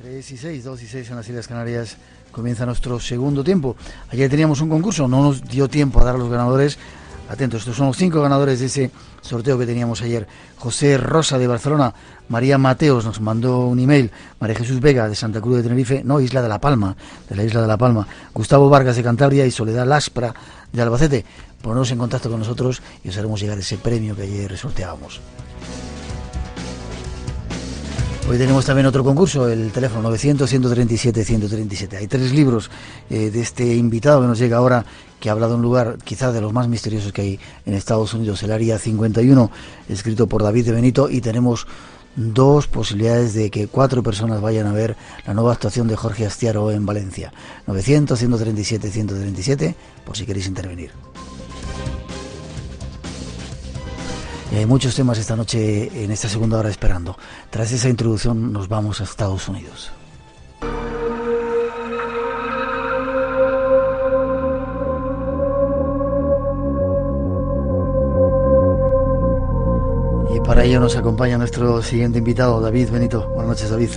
3-6, 2-6 en las Islas Canarias. Comienza nuestro segundo tiempo. Ayer teníamos un concurso, no nos dio tiempo a dar a los ganadores. Atentos, estos son los 5 ganadores de ese sorteo que teníamos ayer. José Rosa de Barcelona, María Mateos nos mandó un email, María Jesús Vega de Santa Cruz de Tenerife, no, Isla de la Palma, de la Isla de la Palma, Gustavo Vargas de Cantabria y Soledad Laspra de Albacete. Poneros en contacto con nosotros y os haremos llegar ese premio que ayer sorteábamos. Hoy tenemos también otro concurso, el teléfono 900-137-137. Hay 3 libros de este invitado que nos llega ahora, que habla de un lugar quizás de los más misteriosos que hay en Estados Unidos, el Área 51, escrito por David de Benito, y tenemos 2 posibilidades de que 4 personas vayan a ver la nueva actuación de Jorge Astiaro en Valencia. 900-137-137, por si queréis intervenir. Hay muchos temas esta noche en esta segunda hora esperando. Tras esa introducción nos vamos a Estados Unidos. Y para ello nos acompaña nuestro siguiente invitado, David Benito. Buenas noches, David.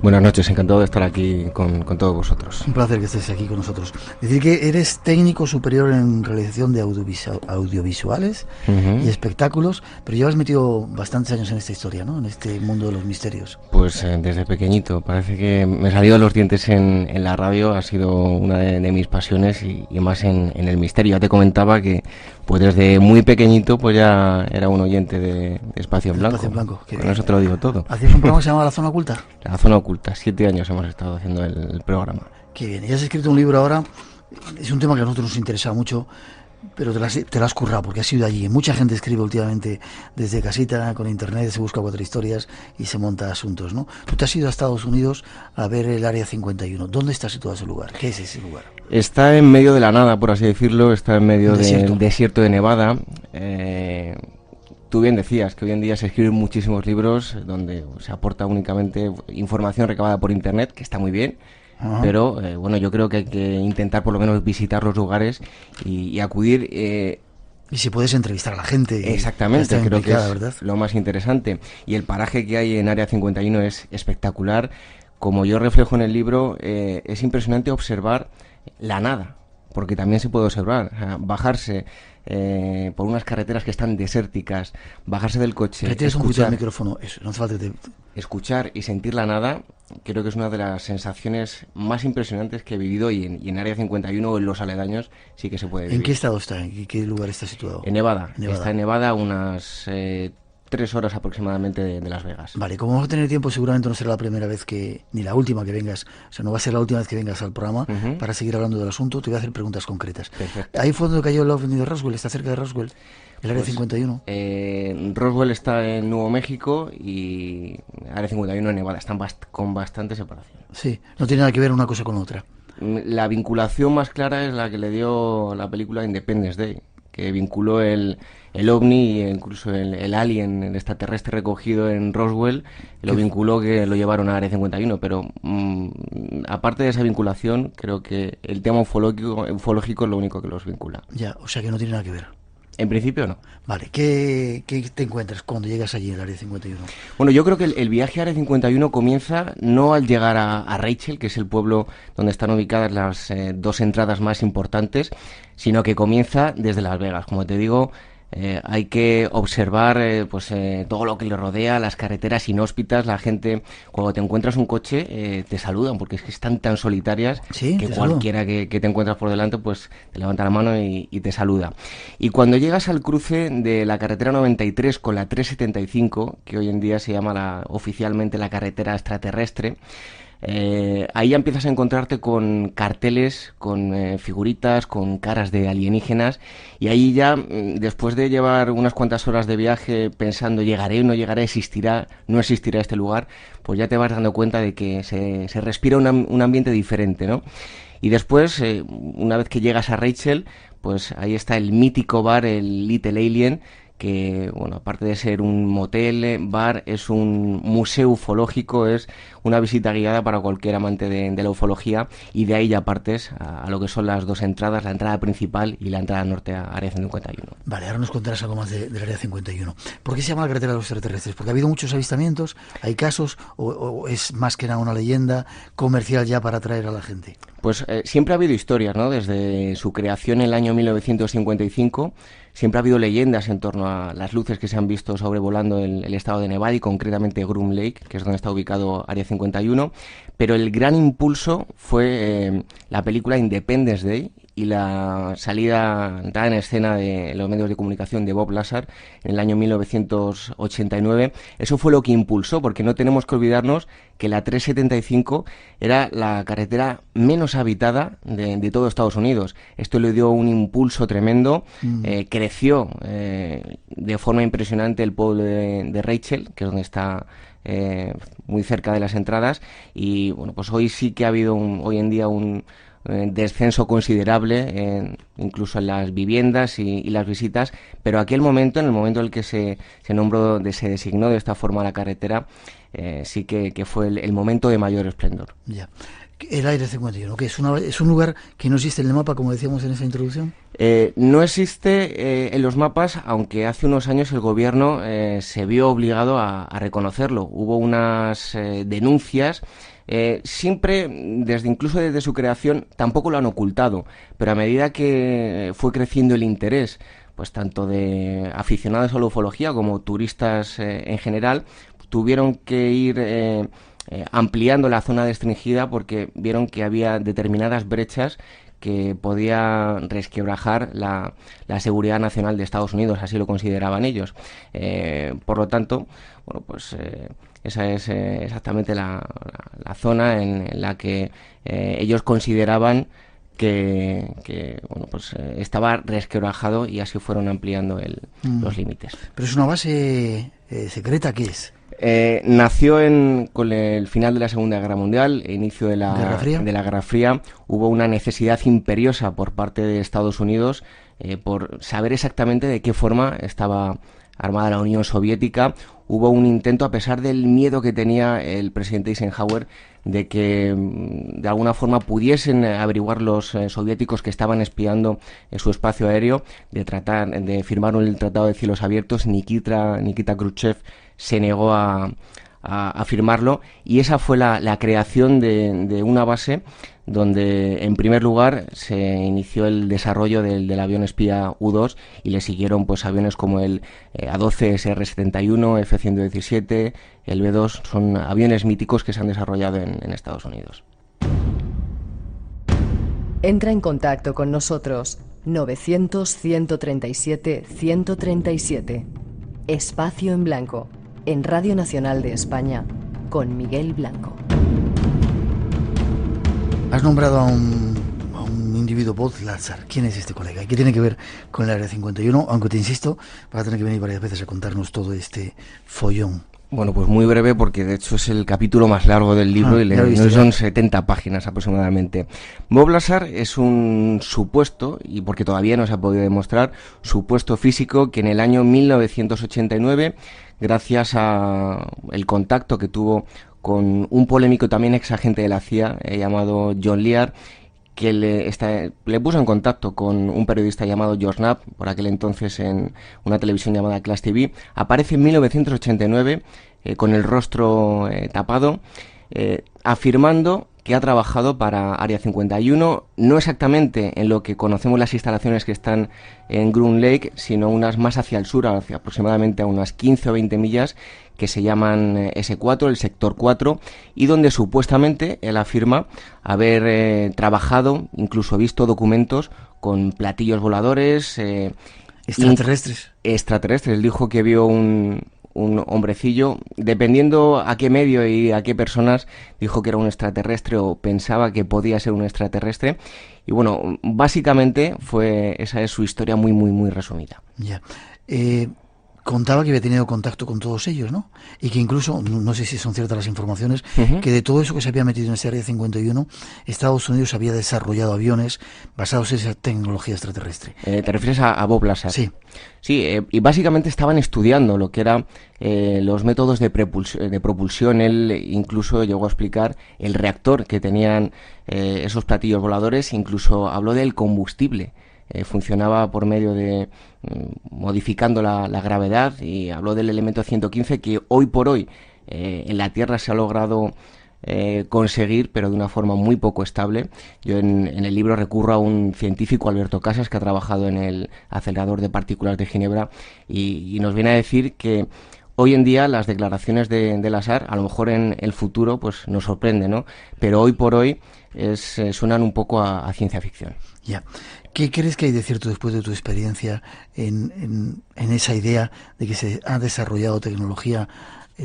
Buenas noches, encantado de estar aquí con todos vosotros. Un placer que estés aquí con nosotros. Decir que eres técnico superior en realización de audiovisuales y espectáculos, pero llevas metido bastantes años en esta historia, ¿no? En este mundo de los misterios. Pues desde pequeñito, parece que me he salido los dientes en la radio, ha sido una de mis pasiones y más en el misterio. Ya te comentaba que pues desde muy pequeñito pues ya era un oyente de Espacio en Blanco. Espacio en Blanco. Con eso te lo digo todo. ¿Hacías un programa que se llamaba La Zona Oculta? La Zona Oculta, 7 años hemos estado haciendo el programa. Qué bien, y has escrito un libro ahora, es un tema que a nosotros nos interesa mucho, pero te lo has currado porque has ido allí. Mucha gente escribe últimamente desde casita, con internet, se busca 4 historias y se monta asuntos, ¿no? Tú te has ido a Estados Unidos a ver el Área 51. ¿Dónde está situado ese lugar? ¿Qué es ese lugar? Está en medio de la nada, por así decirlo, está en medio del desierto de Nevada. Tú bien decías que hoy en día se escriben muchísimos libros donde se aporta únicamente información recabada por internet, que está muy bien, pero bueno, yo creo que hay que intentar por lo menos visitar los lugares y acudir. Y si puedes entrevistar a la gente. Exactamente, creo que es ¿verdad? Lo más interesante. Y el paraje que hay en Área 51 es espectacular. Como yo reflejo en el libro, es impresionante observar la nada, porque también se puede observar, o sea, bajarse por unas carreteras que están desérticas, bajarse del coche, Retienes un poquito el micrófono, eso, no hace falta que escuchar y sentir la nada. Creo que es una de las sensaciones más impresionantes que he vivido y en Área 51 o en los aledaños sí que se puede vivir. ¿En qué estado está? ¿En qué lugar está situado? En Nevada. Está en Nevada, unas 3 horas aproximadamente de Las Vegas. Vale, como vamos a tener tiempo, seguramente no será la primera vez ni la última que vengas, o sea, no va a ser la última vez que vengas al programa para seguir hablando del asunto. Te voy a hacer preguntas concretas. Perfecto. Ahí fue donde cayó el ovni de Roswell, está cerca de Roswell, el Área 51. Roswell está en Nuevo México y Área 51 en Nevada, están con bastante separación. Sí, no tiene nada que ver una cosa con otra. La vinculación más clara es la que le dio la película Independence Day, que vinculó el ovni e incluso el alien, el extraterrestre recogido en Roswell, lo vinculó, que lo llevaron a Área 51, pero aparte de esa vinculación, creo que el tema ufológico es lo único que los vincula. Ya, o sea que no tiene nada que ver. En principio no. Vale, ¿qué te encuentras cuando llegas allí al Área 51? Bueno, yo creo que el viaje a Área 51 comienza no al llegar a Rachel, que es el pueblo donde están ubicadas las 2 entradas más importantes, sino que comienza desde Las Vegas. Como te digo, hay que observar todo lo que le rodea, las carreteras inhóspitas. La gente, cuando te encuentras un coche, te saludan, porque es que están tan solitarias, ¿sí? Que cualquiera que te encuentras por delante pues te levanta la mano y te saluda. Y cuando llegas al cruce de la carretera 93 con la 375, que hoy en día se llama oficialmente la carretera extraterrestre, ahí ya empiezas a encontrarte con carteles, con figuritas, con caras de alienígenas, y ahí ya, después de llevar unas cuantas horas de viaje pensando llegaré o no llegaré, existirá, no existirá este lugar, pues ya te vas dando cuenta de que se respira un ambiente diferente, ¿no? Y después, una vez que llegas a Rachel, pues ahí está el mítico bar, el Little Alien, que, bueno, aparte de ser un motel, bar, es un museo ufológico, es una visita guiada para cualquier amante de la ufología, y de ahí ya partes a lo que son las dos entradas, la entrada principal y la entrada norte a Área 51. Vale, ahora nos contarás algo más del Área 51. ¿Por qué se llama la carretera de los extraterrestres? ¿Porque ha habido muchos avistamientos? ¿Hay casos? ¿O es más que nada una leyenda comercial ya para atraer a la gente? Pues siempre ha habido historias, ¿no? Desde su creación en el año 1955, siempre ha habido leyendas en torno a las luces que se han visto sobrevolando el estado de Nevada y concretamente Groom Lake, que es donde está ubicado Área 51, pero el gran impulso fue la película Independence Day y la entrada en escena de los medios de comunicación de Bob Lazar en el año 1989. Eso fue lo que impulsó, porque no tenemos que olvidarnos que la 375 era la carretera menos habitada de todo Estados Unidos. Esto le dio un impulso tremendo, creció de forma impresionante el pueblo de Rachel, que es donde está muy cerca de las entradas, y bueno, pues hoy sí que ha habido hoy en día un descenso considerable incluso en las viviendas y las visitas, pero aquel momento, en el momento en el que se nombró, se designó de esta forma la carretera, sí que fue el momento de mayor esplendor. Ya. El Área 51, que es un lugar que no existe en el mapa, como decíamos en esa introducción. No existe en los mapas, aunque hace unos años el gobierno se vio obligado a reconocerlo. Hubo unas denuncias. Siempre, incluso desde su creación, tampoco lo han ocultado, pero a medida que fue creciendo el interés, pues tanto de aficionados a la ufología como turistas en general, tuvieron que ir ampliando la zona restringida porque vieron que había determinadas brechas que podía resquebrajar la seguridad nacional de Estados Unidos, así lo consideraban ellos. Por lo tanto, bueno, pues esa es exactamente la zona en la que ellos consideraban que bueno, pues estaba resquebrajado, y así fueron ampliando los límites. ¿Pero es una base secreta? ¿Qué es? Nació con el final de la Segunda Guerra Mundial, inicio de la Guerra Fría. Hubo una necesidad imperiosa por parte de Estados Unidos por saber exactamente de qué forma estaba armada la Unión Soviética. Hubo un intento, a pesar del miedo que tenía el presidente Eisenhower, de que de alguna forma pudiesen averiguar los soviéticos que estaban espiando su espacio aéreo, de tratar de firmar el Tratado de Cielos Abiertos. Nikita Khrushchev se negó a firmarlo, y esa fue la creación de una base donde en primer lugar se inició el desarrollo del avión espía U-2, y le siguieron pues aviones como el A-12 SR-71, F-117, el B-2. Son aviones míticos que se han desarrollado en Estados Unidos. Entra en contacto con nosotros 900-137-137. Espacio en Blanco, en Radio Nacional de España, con Miguel Blanco. Has nombrado a un individuo, Bob Lazar. ¿Quién es este colega? ¿Y qué tiene que ver con el Área 51? Aunque te insisto, vas a tener que venir varias veces a contarnos todo este follón. Bueno, pues muy breve, porque de hecho es el capítulo más largo del libro, son 70 páginas aproximadamente. Bob Lazar es un supuesto, y porque todavía no se ha podido demostrar, supuesto físico que en el año 1989, gracias a el contacto que tuvo con un polémico también ex agente de la CIA llamado John Lear, que le puso en contacto con un periodista llamado George Knapp, por aquel entonces en una televisión llamada Clash TV. Aparece en 1989 con el rostro tapado, afirmando que ha trabajado para Área 51, no exactamente en lo que conocemos las instalaciones que están en Groom Lake, sino unas más hacia el sur, hacia aproximadamente a unas 15 o 20 millas, que se llaman S4, el sector 4, y donde supuestamente él afirma haber trabajado, incluso visto documentos con platillos voladores. ¿Extraterrestres? Extraterrestres. Dijo que vio un hombrecillo, dependiendo a qué medio y a qué personas, dijo que era un extraterrestre o pensaba que podía ser un extraterrestre. Y bueno, básicamente esa es su historia muy, muy, muy resumida. Ya. contaba que había tenido contacto con todos ellos, ¿no? Y que incluso, no sé si son ciertas las informaciones, que de todo eso que se había metido en ese Área 51, Estados Unidos había desarrollado aviones basados en esa tecnología extraterrestre. ¿Te refieres a Bob Lazar? Sí. Sí, y básicamente estaban estudiando lo que eran los métodos de propulsión. Él incluso llegó a explicar el reactor que tenían esos platillos voladores, incluso habló del combustible. Funcionaba por medio de modificando la gravedad, y habló del elemento 115 que hoy por hoy en la Tierra se ha logrado conseguir, pero de una forma muy poco estable. Yo en el libro recurro a un científico, Alberto Casas, que ha trabajado en el acelerador de partículas de Ginebra, y nos viene a decir que hoy en día las declaraciones de Lazar, a lo mejor en el futuro pues nos sorprende, ¿no? Pero hoy por hoy suenan un poco a ciencia ficción. Ya. ¿Qué crees que hay de cierto después de tu experiencia en esa idea de que se ha desarrollado tecnología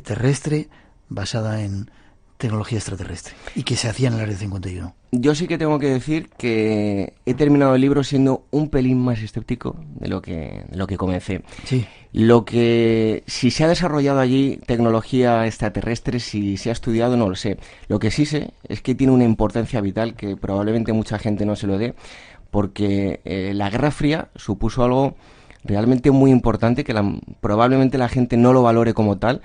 terrestre basada en tecnología extraterrestre y que se hacía en el Área 51? Yo sí que tengo que decir que he terminado el libro siendo un pelín más escéptico de lo que comencé. Sí. Lo que, si se ha desarrollado allí tecnología extraterrestre, si se ha estudiado, no lo sé. Lo que sí sé es que tiene una importancia vital que probablemente mucha gente no se lo dé, porque la Guerra Fría supuso algo realmente muy importante que probablemente la gente no lo valore como tal,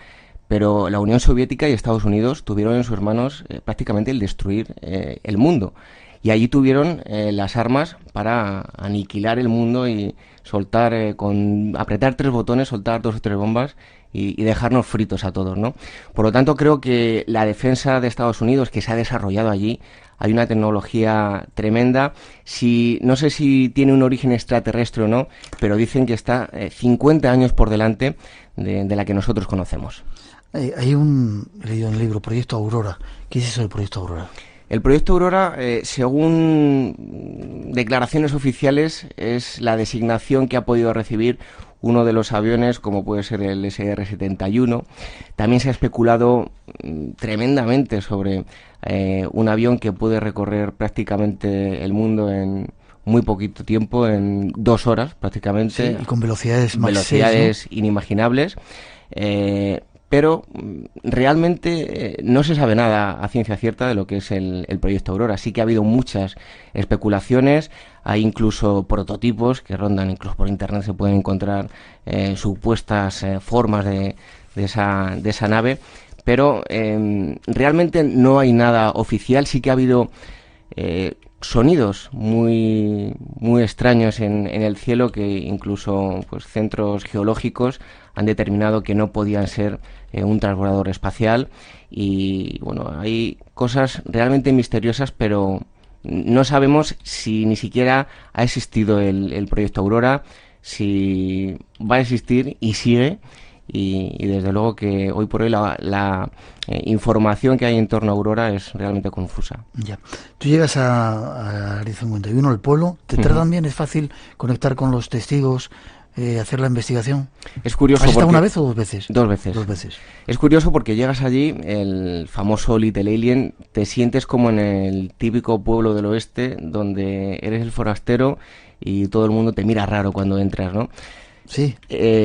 pero la Unión Soviética y Estados Unidos tuvieron en sus manos prácticamente el destruir el mundo. Y allí tuvieron las armas para aniquilar el mundo y soltar, apretar 3 botones, soltar 2 o 3 bombas y dejarnos fritos a todos, ¿no? Por lo tanto, creo que la defensa de Estados Unidos, que se ha desarrollado allí, hay una tecnología tremenda. No sé si tiene un origen extraterrestre o no, pero dicen que está 50 años por delante de la que nosotros conocemos. He leído en el libro Proyecto Aurora. ¿Qué es eso del Proyecto Aurora? El Proyecto Aurora, según declaraciones oficiales, es la designación que ha podido recibir uno de los aviones, como puede ser el SR-71. También se ha especulado tremendamente sobre un avión que puede recorrer prácticamente el mundo en muy poquito tiempo, en 2 horas prácticamente. Sí, y con velocidades inimaginables. Pero realmente no se sabe nada a ciencia cierta de lo que es el Proyecto Aurora. Sí que ha habido muchas especulaciones, hay incluso prototipos que rondan, incluso por internet se pueden encontrar supuestas formas de esa nave, pero realmente no hay nada oficial. Sí que ha habido sonidos muy, muy extraños en el cielo, que incluso pues centros geológicos han determinado que no podían ser un transbordador espacial. Y bueno, hay cosas realmente misteriosas, pero no sabemos si ni siquiera ha existido el Proyecto Aurora, si va a existir y sigue. Y desde luego que hoy por hoy la información que hay en torno a Aurora es realmente confusa. Ya. Tú llegas a Área 51, el pueblo, ¿te tratan bien? ¿Es fácil conectar con los testigos, hacer la investigación? Es curioso. ¿Has estado una vez o 2 veces? 2 veces. 2 veces. Es curioso porque llegas allí, el famoso Little Alien, te sientes como en el típico pueblo del oeste, donde eres el forastero y todo el mundo te mira raro cuando entras, ¿no? Sí.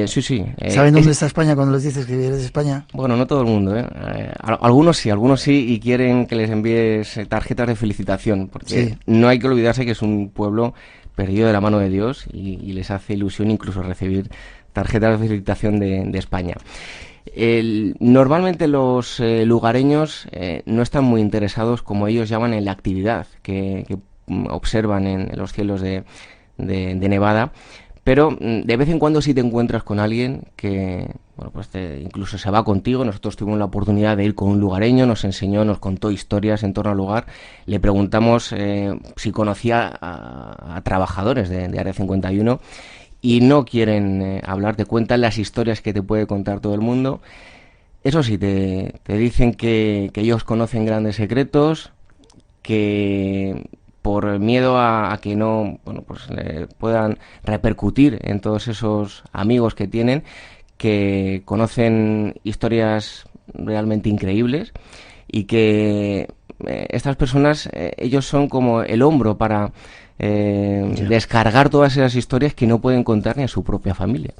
Sí. ¿Saben dónde está España cuando les dices que eres de España? Bueno, no todo el mundo, algunos sí, y quieren que les envíes tarjetas de felicitación, porque no hay que olvidarse que es un pueblo perdido de la mano de Dios y les hace ilusión incluso recibir tarjetas de felicitación de España. Normalmente los lugareños no están muy interesados, como ellos llaman, en la actividad que observan en los cielos de Nevada. Pero de vez en cuando sí te encuentras con alguien que, bueno, pues incluso se va contigo. Nosotros tuvimos la oportunidad de ir con un lugareño, nos contó historias en torno al lugar. Le preguntamos si conocía a trabajadores de Área 51 y no quieren hablar. Te cuentan las historias que te puede contar todo el mundo. Eso sí, te dicen que ellos conocen grandes secretos, que por miedo a que no puedan repercutir en todos esos amigos que tienen, que conocen historias realmente increíbles y que estas personas, ellos son como el hombro para descargar todas esas historias que no pueden contar ni a su propia familia.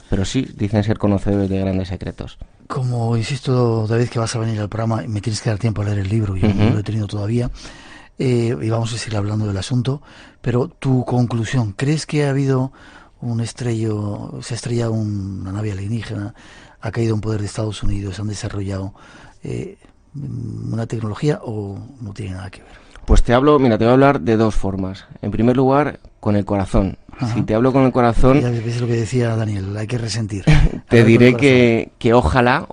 pero sí dicen ser conocedores de grandes secretos. Como insisto, David, que vas a venir al programa, me tienes que dar tiempo a leer el libro, yo no lo he tenido todavía, y vamos a seguir hablando del asunto, pero tu conclusión, ¿crees que ha habido un estrello, se ha estrellado una nave alienígena, ha caído en poder de Estados Unidos, han desarrollado una tecnología o no tiene nada que ver? Pues te voy a hablar de dos formas. En primer lugar, con el corazón. Ajá. Si te hablo con el corazón... Ya ves lo que decía Daniel, hay que resentir. Te diré que ojalá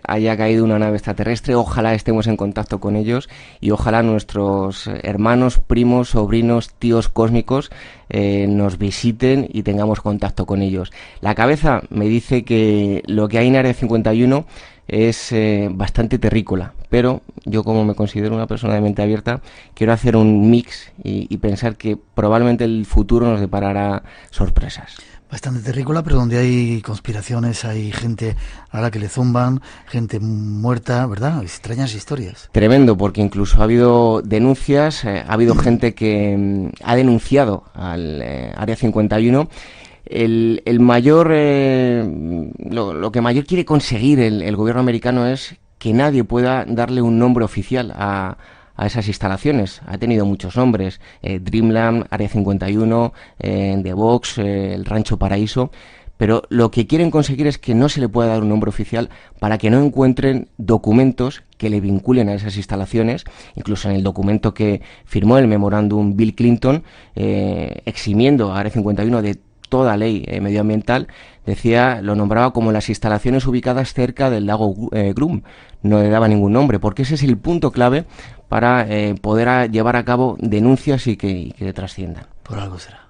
haya caído una nave extraterrestre, ojalá estemos en contacto con ellos y ojalá nuestros hermanos, primos, sobrinos, tíos cósmicos nos visiten y tengamos contacto con ellos. La cabeza me dice que lo que hay en Área 51 es bastante terrícola, pero yo, como me considero una persona de mente abierta, quiero hacer un mix y pensar que probablemente el futuro nos deparará sorpresas. Bastante terrícola, pero donde hay conspiraciones, hay gente a la que le zumban, gente muerta, ¿verdad? Extrañas historias. Tremendo, porque incluso ha habido denuncias, ha habido gente que ha denunciado al Área 51. El mayor, lo que mayor quiere conseguir el gobierno americano es que nadie pueda darle un nombre oficial a esas instalaciones. Ha tenido muchos nombres, Dreamland, Área 51, The Box, el Rancho Paraíso, pero lo que quieren conseguir es que no se le pueda dar un nombre oficial para que no encuentren documentos que le vinculen a esas instalaciones. Incluso en el documento que firmó el memorándum Bill Clinton, eximiendo a Área 51 de toda ley medioambiental, lo nombraba como las instalaciones ubicadas cerca del lago Groom. No le daba ningún nombre, porque ese es el punto clave para poder llevar a cabo denuncias y que trasciendan. Por algo será.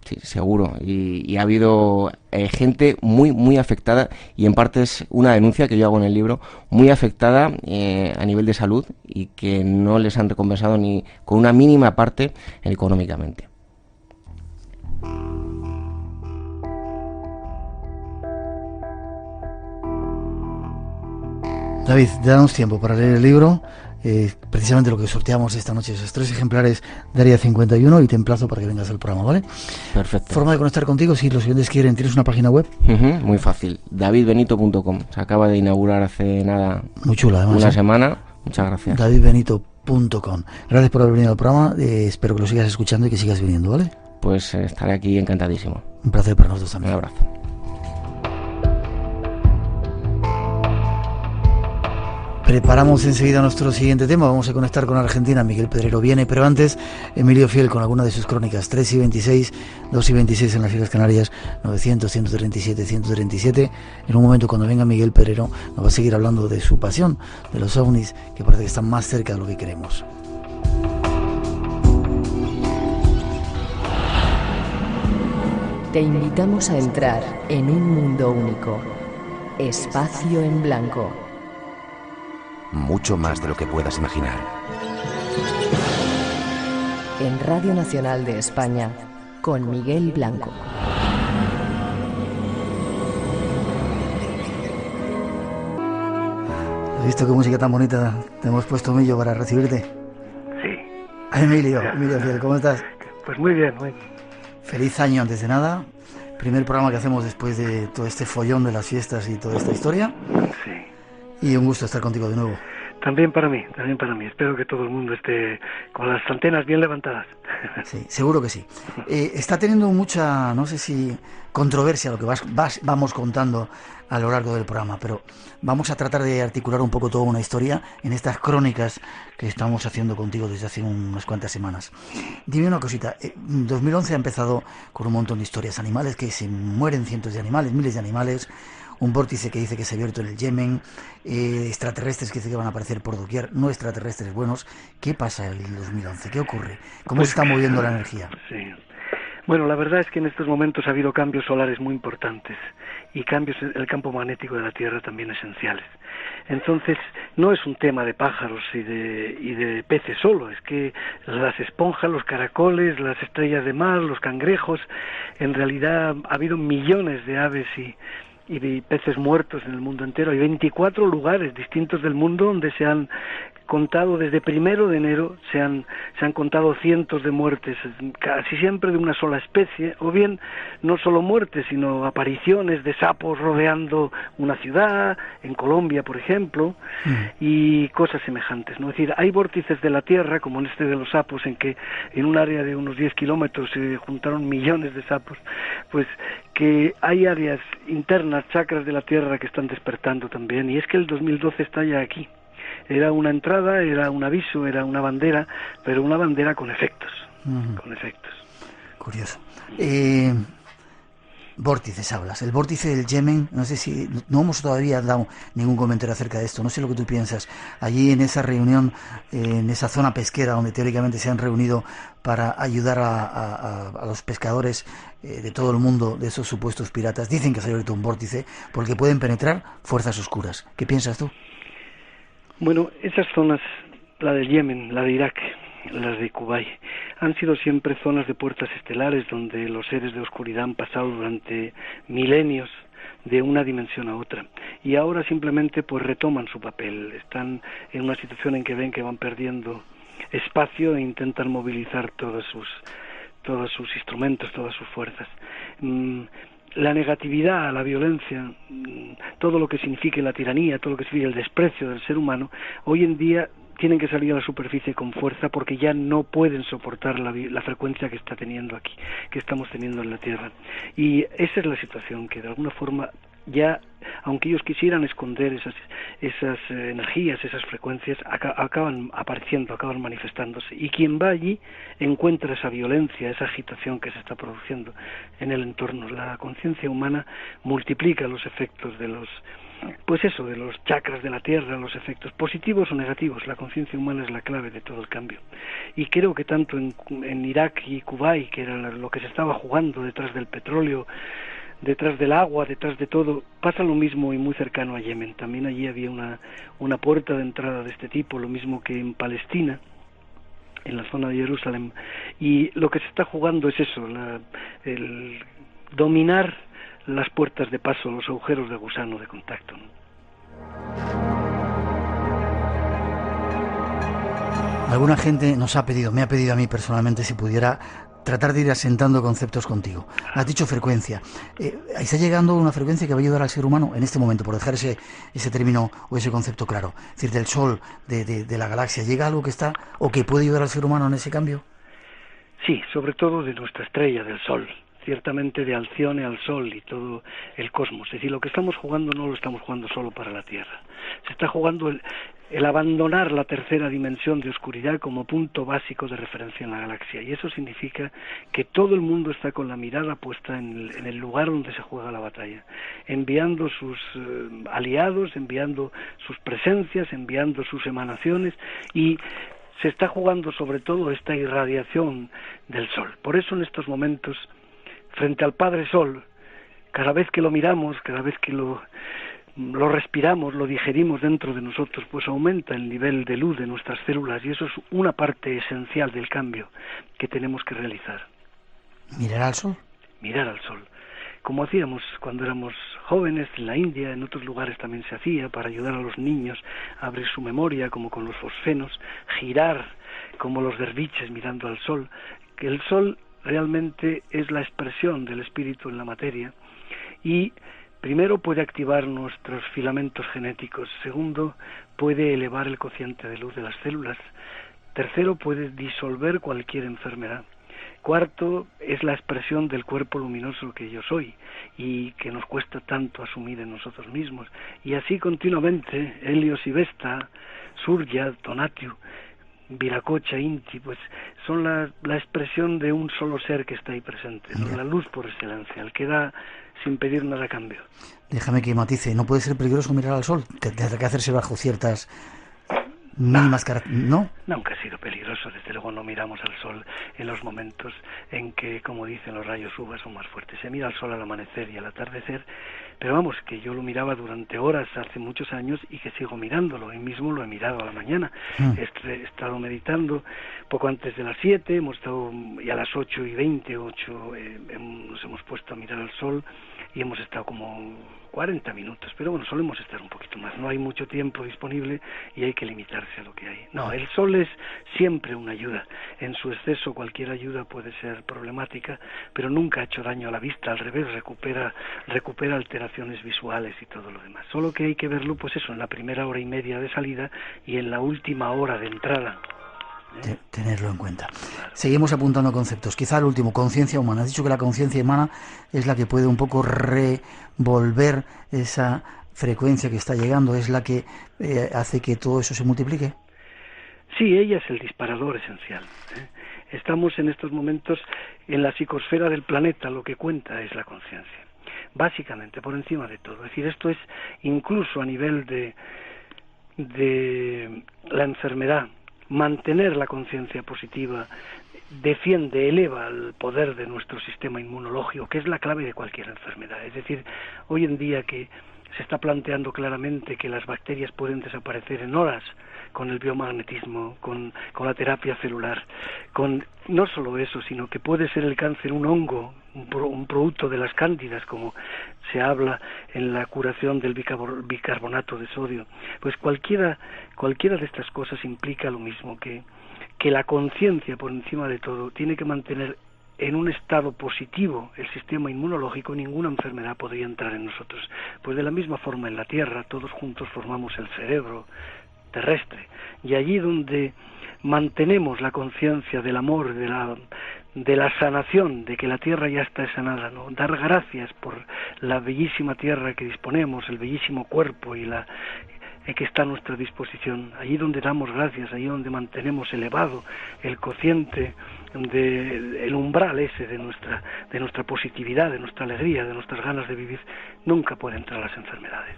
Sí, seguro. Y ha habido gente muy afectada, y en parte es una denuncia que yo hago en el libro, muy afectada a nivel de salud, y que no les han recompensado ni con una mínima parte económicamente. David, danos tiempo para leer el libro, precisamente lo que sorteamos esta noche, esos 3 ejemplares de Área 51, y te emplazo para que vengas al programa, ¿vale? Perfecto. Forma de conectar contigo, si los oyentes quieren, ¿tienes una página web? Muy fácil, davidbenito.com. Se acaba de inaugurar hace nada, muy chula, además, una semana. Muchas gracias. davidbenito.com. Gracias por haber venido al programa, espero que lo sigas escuchando y que sigas viniendo, ¿vale? Pues estaré aquí encantadísimo. Un placer para nosotros también. Un abrazo. Preparamos enseguida nuestro siguiente tema. Vamos a conectar con Argentina. Miguel Pedrero viene, pero antes Emilio Fiel con alguna de sus crónicas. 3 y 26, 2 y 26 en las Islas Canarias, 900, 137, 137. En un momento, cuando venga Miguel Pedrero, nos va a seguir hablando de su pasión, de los ovnis, que parece que están más cerca de lo que queremos. Te invitamos a entrar en un mundo único. Espacio en Blanco. Mucho más de lo que puedas imaginar. En Radio Nacional de España, con Miguel Blanco. ¿Has visto qué música tan bonita te hemos puesto, Emilio, para recibirte? Sí. Emilio Fiel, ¿cómo estás? Pues muy bien, muy bien. Feliz año antes de nada. Primer programa que hacemos después de todo este follón de las fiestas y toda esta historia. Sí. Y un gusto estar contigo de nuevo. También para mí. Espero que todo el mundo esté con las antenas bien levantadas. Sí, seguro que sí. Está teniendo mucha, no sé si controversia lo que vamos contando a lo largo del programa, pero vamos a tratar de articular un poco toda una historia en estas crónicas que estamos haciendo contigo desde hace unas cuantas semanas. Dime una cosita, 2011 ha empezado con un montón de historias, animales que se mueren, cientos de animales, miles de animales, un vórtice que dice que se ha abierto en el Yemen, extraterrestres que dice que van a aparecer por doquier, no extraterrestres buenos. ¿Qué pasa en el 2011? ¿Qué ocurre? ¿Cómo se está moviendo la energía? Sí. Bueno, la verdad es que en estos momentos ha habido cambios solares muy importantes y cambios en el campo magnético de la Tierra también esenciales. Entonces, no es un tema de pájaros y de peces solo, es que las esponjas, los caracoles, las estrellas de mar, los cangrejos, en realidad ha habido millones de aves y peces muertos en el mundo entero. Hay 24 lugares distintos del mundo donde se han contado desde 1 de enero, se han contado cientos de muertes, casi siempre de una sola especie, o bien no solo muertes, sino apariciones de sapos rodeando una ciudad, en Colombia, por ejemplo, y cosas semejantes, ¿no? Es decir, hay vórtices de la Tierra, como en este de los sapos, en que en un área de unos 10 kilómetros se juntaron millones de sapos, pues que hay áreas internas, chakras de la Tierra que están despertando también, y es que el 2012 está ya aquí. Era una entrada, era un aviso, era una bandera, pero una bandera con efectos, con efectos. Curioso. Vórtices hablas, el vórtice del Yemen, no sé si, no hemos todavía dado ningún comentario acerca de esto, no sé lo que tú piensas, allí en esa reunión, en esa zona pesquera donde teóricamente se han reunido para ayudar a los pescadores de todo el mundo de esos supuestos piratas, dicen que se ha abierto un vórtice porque pueden penetrar fuerzas oscuras. ¿Qué piensas tú? Bueno, esas zonas, la del Yemen, la de Irak, las de Kuwait, han sido siempre zonas de puertas estelares donde los seres de oscuridad han pasado durante milenios de una dimensión a otra, y ahora simplemente pues retoman su papel, están en una situación en que ven que van perdiendo espacio e intentan movilizar todos sus instrumentos, todas sus fuerzas. La negatividad, la violencia, todo lo que signifique la tiranía, todo lo que signifique el desprecio del ser humano, hoy en día tienen que salir a la superficie con fuerza porque ya no pueden soportar la frecuencia que está teniendo aquí, que estamos teniendo en la Tierra. Y esa es la situación, que de alguna forma ya, aunque ellos quisieran esconder esas energías, esas frecuencias, acaban apareciendo, acaban manifestándose. Y quien va allí encuentra esa violencia, esa agitación que se está produciendo en el entorno. La conciencia humana multiplica los efectos de los chakras de la Tierra, los efectos positivos o negativos. La conciencia humana es la clave de todo el cambio. Y creo que tanto en Irak y Kuwait, que era lo que se estaba jugando detrás del petróleo, detrás del agua, detrás de todo, pasa lo mismo y muy cercano a Yemen. También allí había una puerta de entrada de este tipo, lo mismo que en Palestina, en la zona de Jerusalén. Y lo que se está jugando es eso, el dominar las puertas de paso, los agujeros de gusano de contacto, ¿no? Alguna gente me ha pedido a mí personalmente si pudiera tratar de ir asentando conceptos contigo. Has dicho frecuencia. Ahí está llegando una frecuencia que va a ayudar al ser humano en este momento, por dejar ese término o ese concepto claro. Es decir, del Sol, de la galaxia, ¿llega algo que está o que puede ayudar al ser humano en ese cambio? Sí, sobre todo de nuestra estrella, del Sol. Ciertamente de Alcione al Sol y todo el cosmos. Es decir, lo que estamos jugando no lo estamos jugando solo para la Tierra. Se está jugando el abandonar la tercera dimensión de oscuridad como punto básico de referencia en la galaxia. Y eso significa que todo el mundo está con la mirada puesta en el lugar donde se juega la batalla, enviando sus aliados, enviando sus presencias, enviando sus emanaciones, y se está jugando sobre todo esta irradiación del Sol. Por eso en estos momentos, frente al Padre Sol, cada vez que lo miramos, cada vez que lo respiramos, lo digerimos dentro de nosotros, pues aumenta el nivel de luz de nuestras células, y eso es una parte esencial del cambio que tenemos que realizar. ¿Mirar al Sol? Mirar al Sol. Como hacíamos cuando éramos jóvenes, en la India, en otros lugares también se hacía, para ayudar a los niños a abrir su memoria, como con los fosfenos, girar como los derviches mirando al Sol, que el Sol realmente es la expresión del espíritu en la materia, y primero puede activar nuestros filamentos genéticos, segundo puede elevar el cociente de luz de las células, tercero puede disolver cualquier enfermedad, cuarto es la expresión del cuerpo luminoso que yo soy y que nos cuesta tanto asumir en nosotros mismos, y así continuamente, Helios y Vesta, Surya, Tonatiuh, Viracocha, Inti, pues son la expresión de un solo ser que está ahí presente, ¿no? La luz por excelencia, el que da sin pedir nada a cambio. Déjame que matice, no puede ser peligroso mirar al Sol, tendrá que hacerse bajo ciertas mínimas características, ¿no? Nunca ha sido peligroso, desde luego no miramos al Sol en los momentos en que, como dicen, los rayos UVA son más fuertes. Se mira al Sol al amanecer y al atardecer, pero vamos, que yo lo miraba durante horas hace muchos años y que sigo mirándolo, hoy mismo lo he mirado a la mañana. He estado meditando poco antes de las 7, hemos estado, y a las 8:20, nos hemos puesto a mirar al Sol y hemos estado como 40 minutos, pero bueno, solemos estar un poquito más, no hay mucho tiempo disponible y hay que limitarse a lo que hay. No, el sol es siempre una ayuda, en su exceso cualquier ayuda puede ser problemática, pero nunca ha hecho daño a la vista, al revés, recupera alteraciones visuales y todo lo demás. Solo que hay que verlo, pues eso, en la primera hora y media de salida y en la última hora de entrada. Tenerlo en cuenta. Seguimos apuntando conceptos. Quizá el último, conciencia humana. Has dicho que la conciencia humana es la que puede un poco revolver esa frecuencia que está llegando, es la que hace que todo eso se multiplique. Sí, ella es el disparador esencial. Estamos en estos momentos en la psicosfera del planeta, lo que cuenta es la conciencia. Básicamente, por encima de todo. Es decir, esto es incluso a nivel de la enfermedad. Mantener la conciencia positiva eleva el poder de nuestro sistema inmunológico, que es la clave de cualquier enfermedad. Es decir, hoy en día que se está planteando claramente que las bacterias pueden desaparecer en horas con el biomagnetismo, con la terapia celular, con no solo eso, sino que puede ser el cáncer un hongo, un producto de las cándidas, como se habla en la curación del bicarbonato de sodio. Pues cualquiera de estas cosas implica lo mismo, que la conciencia, por encima de todo, tiene que mantener en un estado positivo el sistema inmunológico. Ninguna enfermedad podría entrar en nosotros. Pues de la misma forma en la Tierra, todos juntos formamos el cerebro terrestre, y allí donde mantenemos la conciencia del amor, de la sanación, de que la tierra ya está sanada, ¿no? Dar gracias por la bellísima tierra que disponemos, el bellísimo cuerpo y que está a nuestra disposición. Allí donde damos gracias, allí donde mantenemos elevado el cociente el umbral ese de nuestra positividad, de nuestra alegría, de nuestras ganas de vivir, nunca pueden entrar las enfermedades.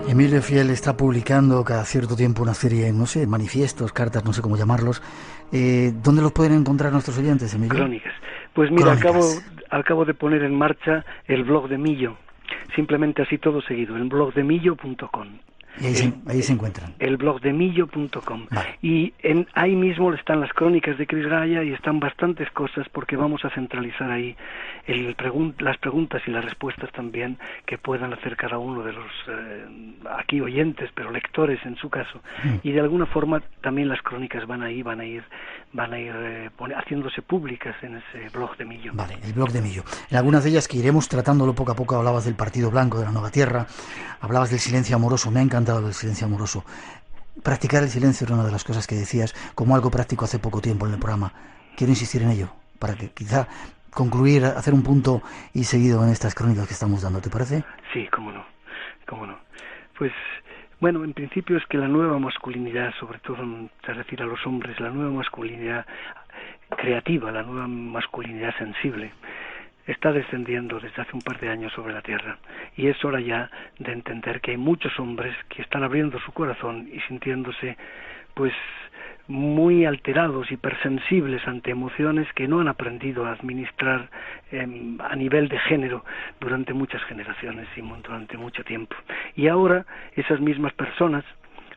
Emilio Fiel está publicando cada cierto tiempo una serie, no sé, manifiestos, cartas, no sé cómo llamarlos. ¿Dónde los pueden encontrar nuestros oyentes, Emilio? Crónicas. Pues mira, Crónicas. acabo de poner en marcha el blog de Millo, simplemente así todo seguido, el blogdemillo.com. Y ahí se encuentran. El blogdemillo.com. Vale. Y ahí mismo están las crónicas de Chris Gaya y están bastantes cosas, porque vamos a centralizar ahí las preguntas y las respuestas también que puedan hacer cada uno de los aquí oyentes, pero lectores en su caso. Y de alguna forma también las crónicas van a ir haciéndose públicas en ese blog de Millo. Vale, el blog de Millo. En algunas de ellas, que iremos tratándolo poco a poco, hablabas del Partido Blanco, de la Nueva Tierra, hablabas del silencio amoroso. Me ha encantado el silencio amoroso. Practicar el silencio era una de las cosas que decías como algo práctico hace poco tiempo en el programa. Quiero insistir en ello, para que quizá concluir, hacer un punto y seguido en estas crónicas que estamos dando, ¿te parece? Sí, cómo no. Pues bueno, en principio es que la nueva masculinidad, sobre todo, es decir, a los hombres, la nueva masculinidad creativa, la nueva masculinidad sensible, está descendiendo desde hace un par de años sobre la Tierra, y es hora ya de entender que hay muchos hombres que están abriendo su corazón y sintiéndose pues muy alterados, hipersensibles ante emociones que no han aprendido a administrar a nivel de género durante muchas generaciones y durante mucho tiempo. Y ahora esas mismas personas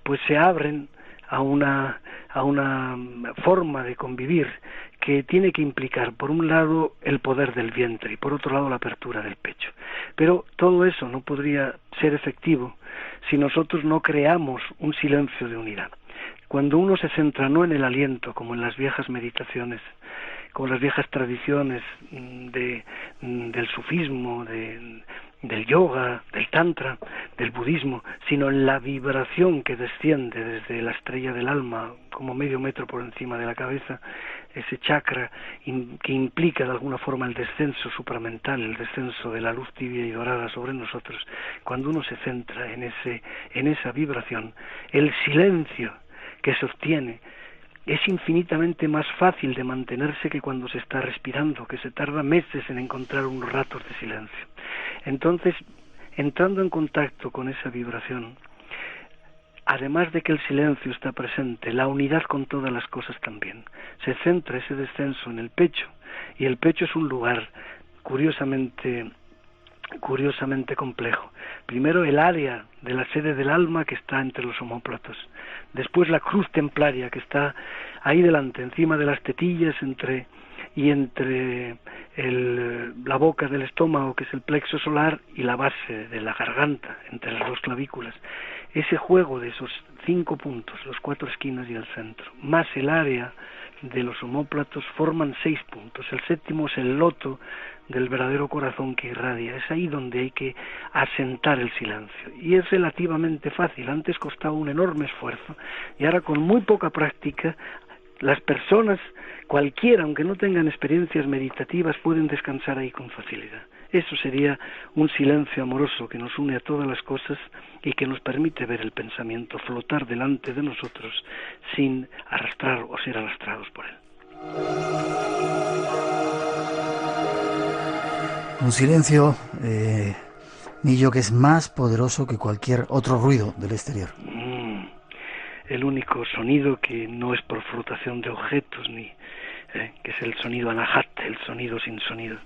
pues se abren a una forma de convivir que tiene que implicar, por un lado, el poder del vientre y por otro lado la apertura del pecho. Pero todo eso no podría ser efectivo si nosotros no creamos un silencio de unidad. Cuando uno se centra no en el aliento, como en las viejas meditaciones, como las viejas tradiciones del sufismo, del yoga, del tantra, del budismo, sino en la vibración que desciende desde la estrella del alma, como medio metro por encima de la cabeza, ese chakra que implica de alguna forma el descenso supramental, el descenso de la luz tibia y dorada sobre nosotros. Cuando uno se centra en esa vibración, el silencio que se obtiene es infinitamente más fácil de mantenerse que cuando se está respirando, que se tarda meses en encontrar unos ratos de silencio. Entonces, entrando en contacto con esa vibración, además de que el silencio está presente, la unidad con todas las cosas también. Se centra ese descenso en el pecho, y el pecho es un lugar curiosamente complejo. Primero el área de la sede del alma, que está entre los omóplatos. Después la cruz templaria, que está ahí delante, encima de las tetillas, y entre la boca del estómago, que es el plexo solar, y la base de la garganta, entre las dos clavículas. Ese juego de esos 5 puntos, los 4 esquinas y el centro, más el área de los omóplatos, forman 6 puntos. El 7º es el loto del verdadero corazón que irradia. Es ahí donde hay que asentar el silencio. Y es relativamente fácil. Antes costaba un enorme esfuerzo, y ahora con muy poca práctica, las personas, cualquiera, aunque no tengan experiencias meditativas, pueden descansar ahí con facilidad. Eso sería un silencio amoroso que nos une a todas las cosas y que nos permite ver el pensamiento flotar delante de nosotros sin arrastrar o ser arrastrados por él. Un silencio, Millo, que es más poderoso que cualquier otro ruido del exterior. El único sonido que no es por flotación de objetos, ni que es el sonido anahat, el sonido sin sonido.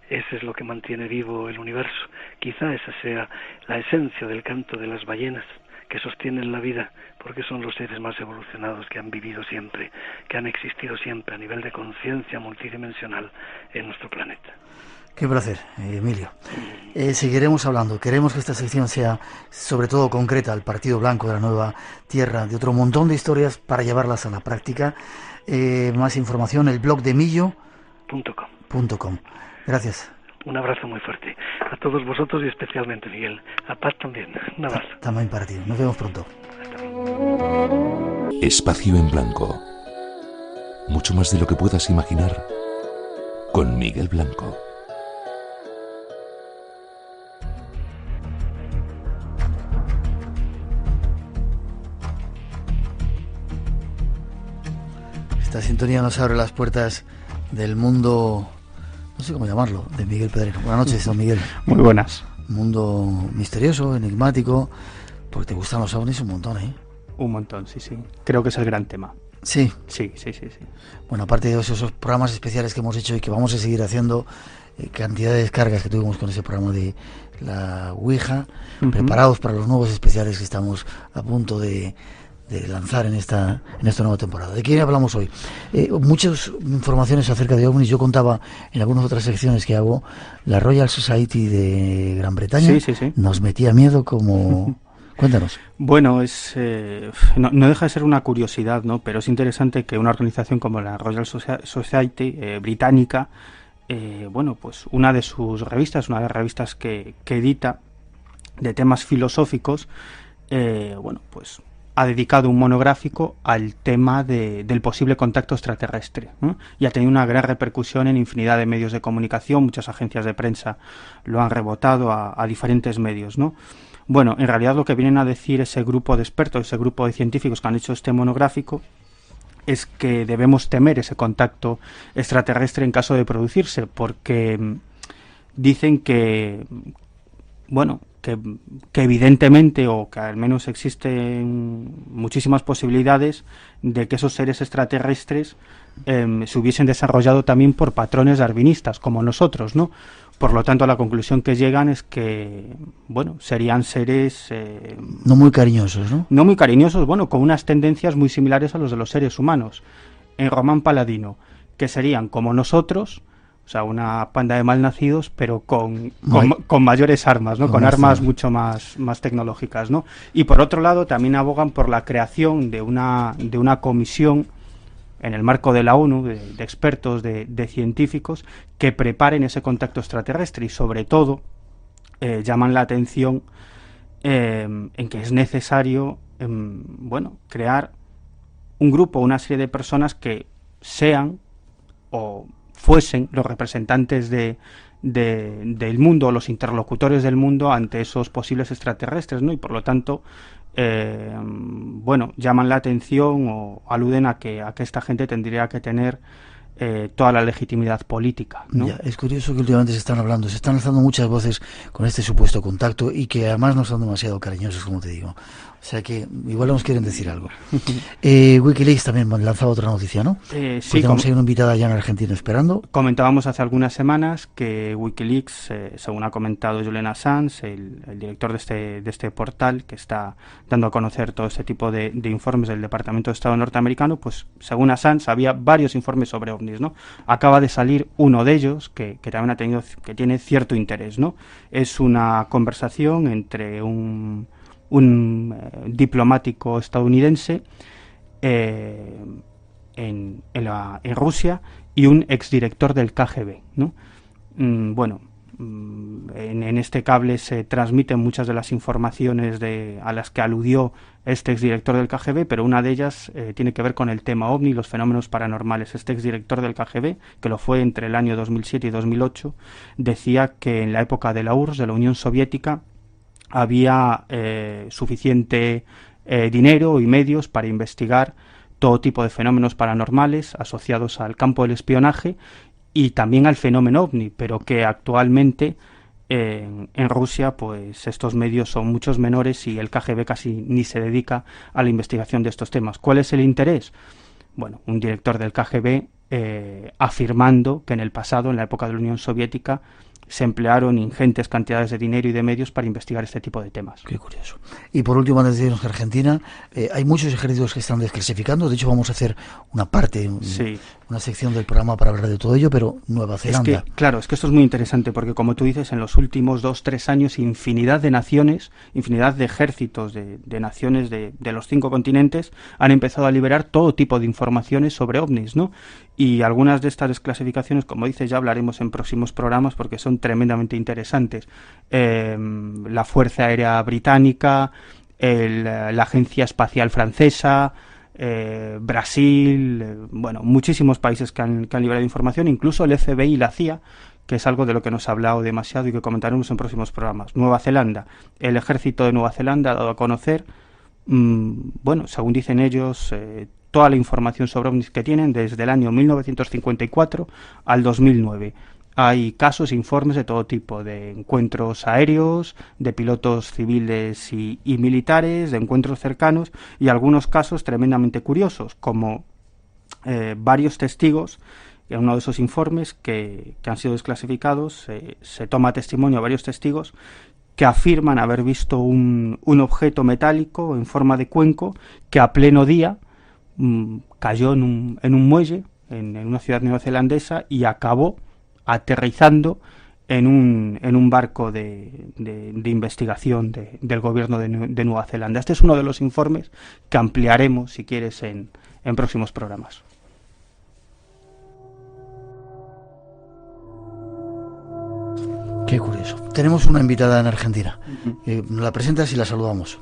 Ese es lo que mantiene vivo el universo. Quizá esa sea la esencia del canto de las ballenas, que sostienen la vida, porque son los seres más evolucionados que han vivido siempre, que han existido siempre a nivel de conciencia multidimensional en nuestro planeta. Qué placer, Emilio. Seguiremos hablando. Queremos que esta sección sea sobre todo concreta, al Partido Blanco de la Nueva Tierra, de otro montón de historias para llevarlas a la práctica. Más información, el blog de millo.com. Gracias. Un abrazo muy fuerte a todos vosotros y especialmente, Miguel. A Paz también. Un abrazo. También para ti. Nos vemos pronto. Espacio en Blanco. Mucho más de lo que puedas imaginar con Miguel Blanco. Esta sintonía nos abre las puertas del mundo, no sé cómo llamarlo, de Miguel Pedrero. Buenas noches, don Miguel. Muy buenas. Mundo misterioso, enigmático, porque te gustan los ovnis un montón, ¿eh? Un montón, sí. Creo que es el gran tema. Sí. Sí. Bueno, aparte de esos programas especiales que hemos hecho y que vamos a seguir haciendo, cantidad de descargas que tuvimos con ese programa de la Ouija, preparados para los nuevos especiales que estamos a punto de lanzar en esta nueva temporada. ¿De qué hablamos hoy? Muchas informaciones acerca de ovnis. Yo contaba en algunas otras secciones que hago, la Royal Society de Gran Bretaña nos metía miedo como... Cuéntanos. Bueno, no deja de ser una curiosidad, ¿no? Pero es interesante que una organización como la Royal Society británica, pues una de sus revistas, una de las revistas que edita de temas filosóficos, pues ha dedicado un monográfico al tema del posible contacto extraterrestre, y ha tenido una gran repercusión en infinidad de medios de comunicación. Muchas agencias de prensa lo han rebotado a diferentes medios, ¿no? Bueno, en realidad lo que vienen a decir ese grupo de expertos, ese grupo de científicos que han hecho este monográfico, es que debemos temer ese contacto extraterrestre en caso de producirse, porque dicen que evidentemente, o que al menos existen muchísimas posibilidades de que esos seres extraterrestres se hubiesen desarrollado también por patrones darwinistas, como nosotros, ¿no? Por lo tanto, la conclusión que llegan es que, serían seres... no muy cariñosos, ¿no? No muy cariñosos, con unas tendencias muy similares a los de los seres humanos. En Román Paladino, que serían como nosotros, o sea, una panda de malnacidos, pero con mayores armas, ¿no? Con armas mucho más tecnológicas, ¿no? Y por otro lado, también abogan por la creación de una comisión en el marco de la ONU, de expertos, de científicos, que preparen ese contacto extraterrestre, y sobre todo llaman la atención en que es necesario crear un grupo, una serie de personas que sean o fuesen los representantes del mundo, los interlocutores del mundo ante esos posibles extraterrestres, ¿no? Y por lo tanto llaman la atención o aluden a que esta gente tendría que tener toda la legitimidad política, ¿no? Ya, es curioso que últimamente se están alzando muchas voces con este supuesto contacto, y que además no son demasiado cariñosos, como te digo. O sea que igual nos quieren decir algo. Wikileaks también lanzaba otra noticia, ¿no? Sí. Tenemos ahí una invitada ya en Argentina esperando. Comentábamos hace algunas semanas que Wikileaks, según ha comentado Julian Assange, el director de este portal que está dando a conocer todo este tipo de informes del Departamento de Estado norteamericano, pues según Assange había varios informes sobre ovnis. ovnis, ¿no? Acaba de salir uno de ellos que también tiene cierto interés, ¿no? Es una conversación entre un diplomático estadounidense en Rusia y un exdirector del KGB, ¿no? En este cable se transmiten muchas de las informaciones a las que aludió este exdirector del KGB, pero una de ellas tiene que ver con el tema OVNI y los fenómenos paranormales. Este exdirector del KGB, que lo fue entre el año 2007 y 2008, decía que en la época de la URSS, de la Unión Soviética, había suficiente dinero y medios para investigar todo tipo de fenómenos paranormales asociados al campo del espionaje y también al fenómeno OVNI, pero que actualmente en Rusia pues estos medios son muchos menores y el KGB casi ni se dedica a la investigación de estos temas. ¿Cuál es el interés? Bueno, un director del KGB afirmando que en el pasado, en la época de la Unión Soviética, se emplearon ingentes cantidades de dinero y de medios para investigar este tipo de temas. Qué curioso. Y por último, antes de irnos a Argentina, hay muchos ejércitos que están desclasificando. De hecho, vamos a hacer una parte, una sección del programa para hablar de todo ello, pero Nueva Zelanda. Es que esto es muy interesante porque, como tú dices, en los últimos 2-3 años, infinidad de naciones, infinidad de ejércitos de naciones de los 5 continentes han empezado a liberar todo tipo de informaciones sobre ovnis, ¿no? Y algunas de estas desclasificaciones, como dices, ya hablaremos en próximos programas porque son tremendamente interesantes. La Fuerza Aérea Británica, la Agencia Espacial Francesa, Brasil, muchísimos países que han liberado información, incluso el FBI y la CIA, que es algo de lo que nos ha hablado demasiado y que comentaremos en próximos programas. Nueva Zelanda, el ejército de Nueva Zelanda ha dado a conocer, según dicen ellos, toda la información sobre ovnis que tienen desde el año 1954 al 2009. Hay casos, informes de todo tipo, de encuentros aéreos, de pilotos civiles y militares, de encuentros cercanos y algunos casos tremendamente curiosos, como varios testigos. En uno de esos informes que han sido desclasificados se toma testimonio a varios testigos que afirman haber visto un objeto metálico en forma de cuenco que a pleno día cayó en un muelle en una ciudad neozelandesa y acabó aterrizando en un barco de investigación del gobierno de Nueva Zelanda. Este es uno de los informes que ampliaremos, si quieres, en próximos programas. Qué curioso. Tenemos una invitada en Argentina. ¿Nos la presentas y la saludamos?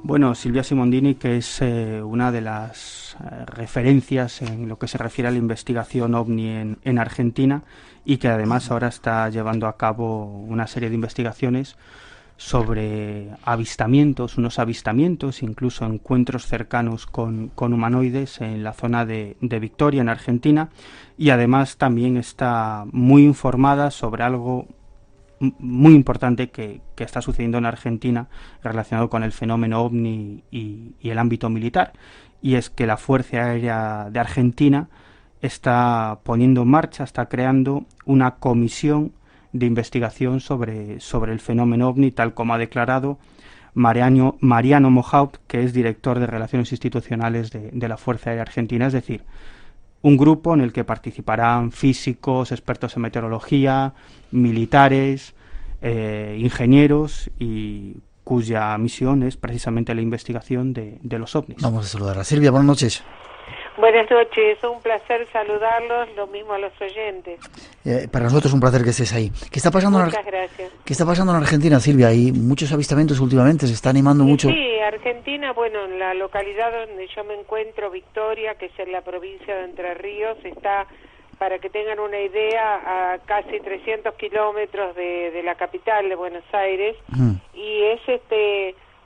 Bueno, Silvia Simondini, que es una de las referencias en lo que se refiere a la investigación OVNI en Argentina y que además ahora está llevando a cabo una serie de investigaciones sobre unos avistamientos, incluso encuentros cercanos con humanoides en la zona de Victoria, en Argentina, y además también está muy informada sobre algo muy importante que está sucediendo en Argentina relacionado con el fenómeno OVNI y el ámbito militar, y es que la Fuerza Aérea de Argentina está poniendo en marcha, está creando una comisión de investigación sobre el fenómeno OVNI, tal como ha declarado Mariano Mojaut, que es director de Relaciones Institucionales de la Fuerza Aérea Argentina, es decir, un grupo en el que participarán físicos, expertos en meteorología, militares, ingenieros, y cuya misión es precisamente la investigación de los ovnis. Vamos a saludarla. Silvia, buenas noches. Buenas noches, un placer saludarlos, lo mismo a los oyentes. Para nosotros es un placer que estés ahí. ¿Qué está pasando Muchas gracias. ¿Qué está pasando en Argentina, Silvia? Hay muchos avistamientos últimamente, se está animando mucho. Sí, Argentina, en la localidad donde yo me encuentro, Victoria, que es en la provincia de Entre Ríos, está, para que tengan una idea, a casi 300 kilómetros de la capital de Buenos Aires, y es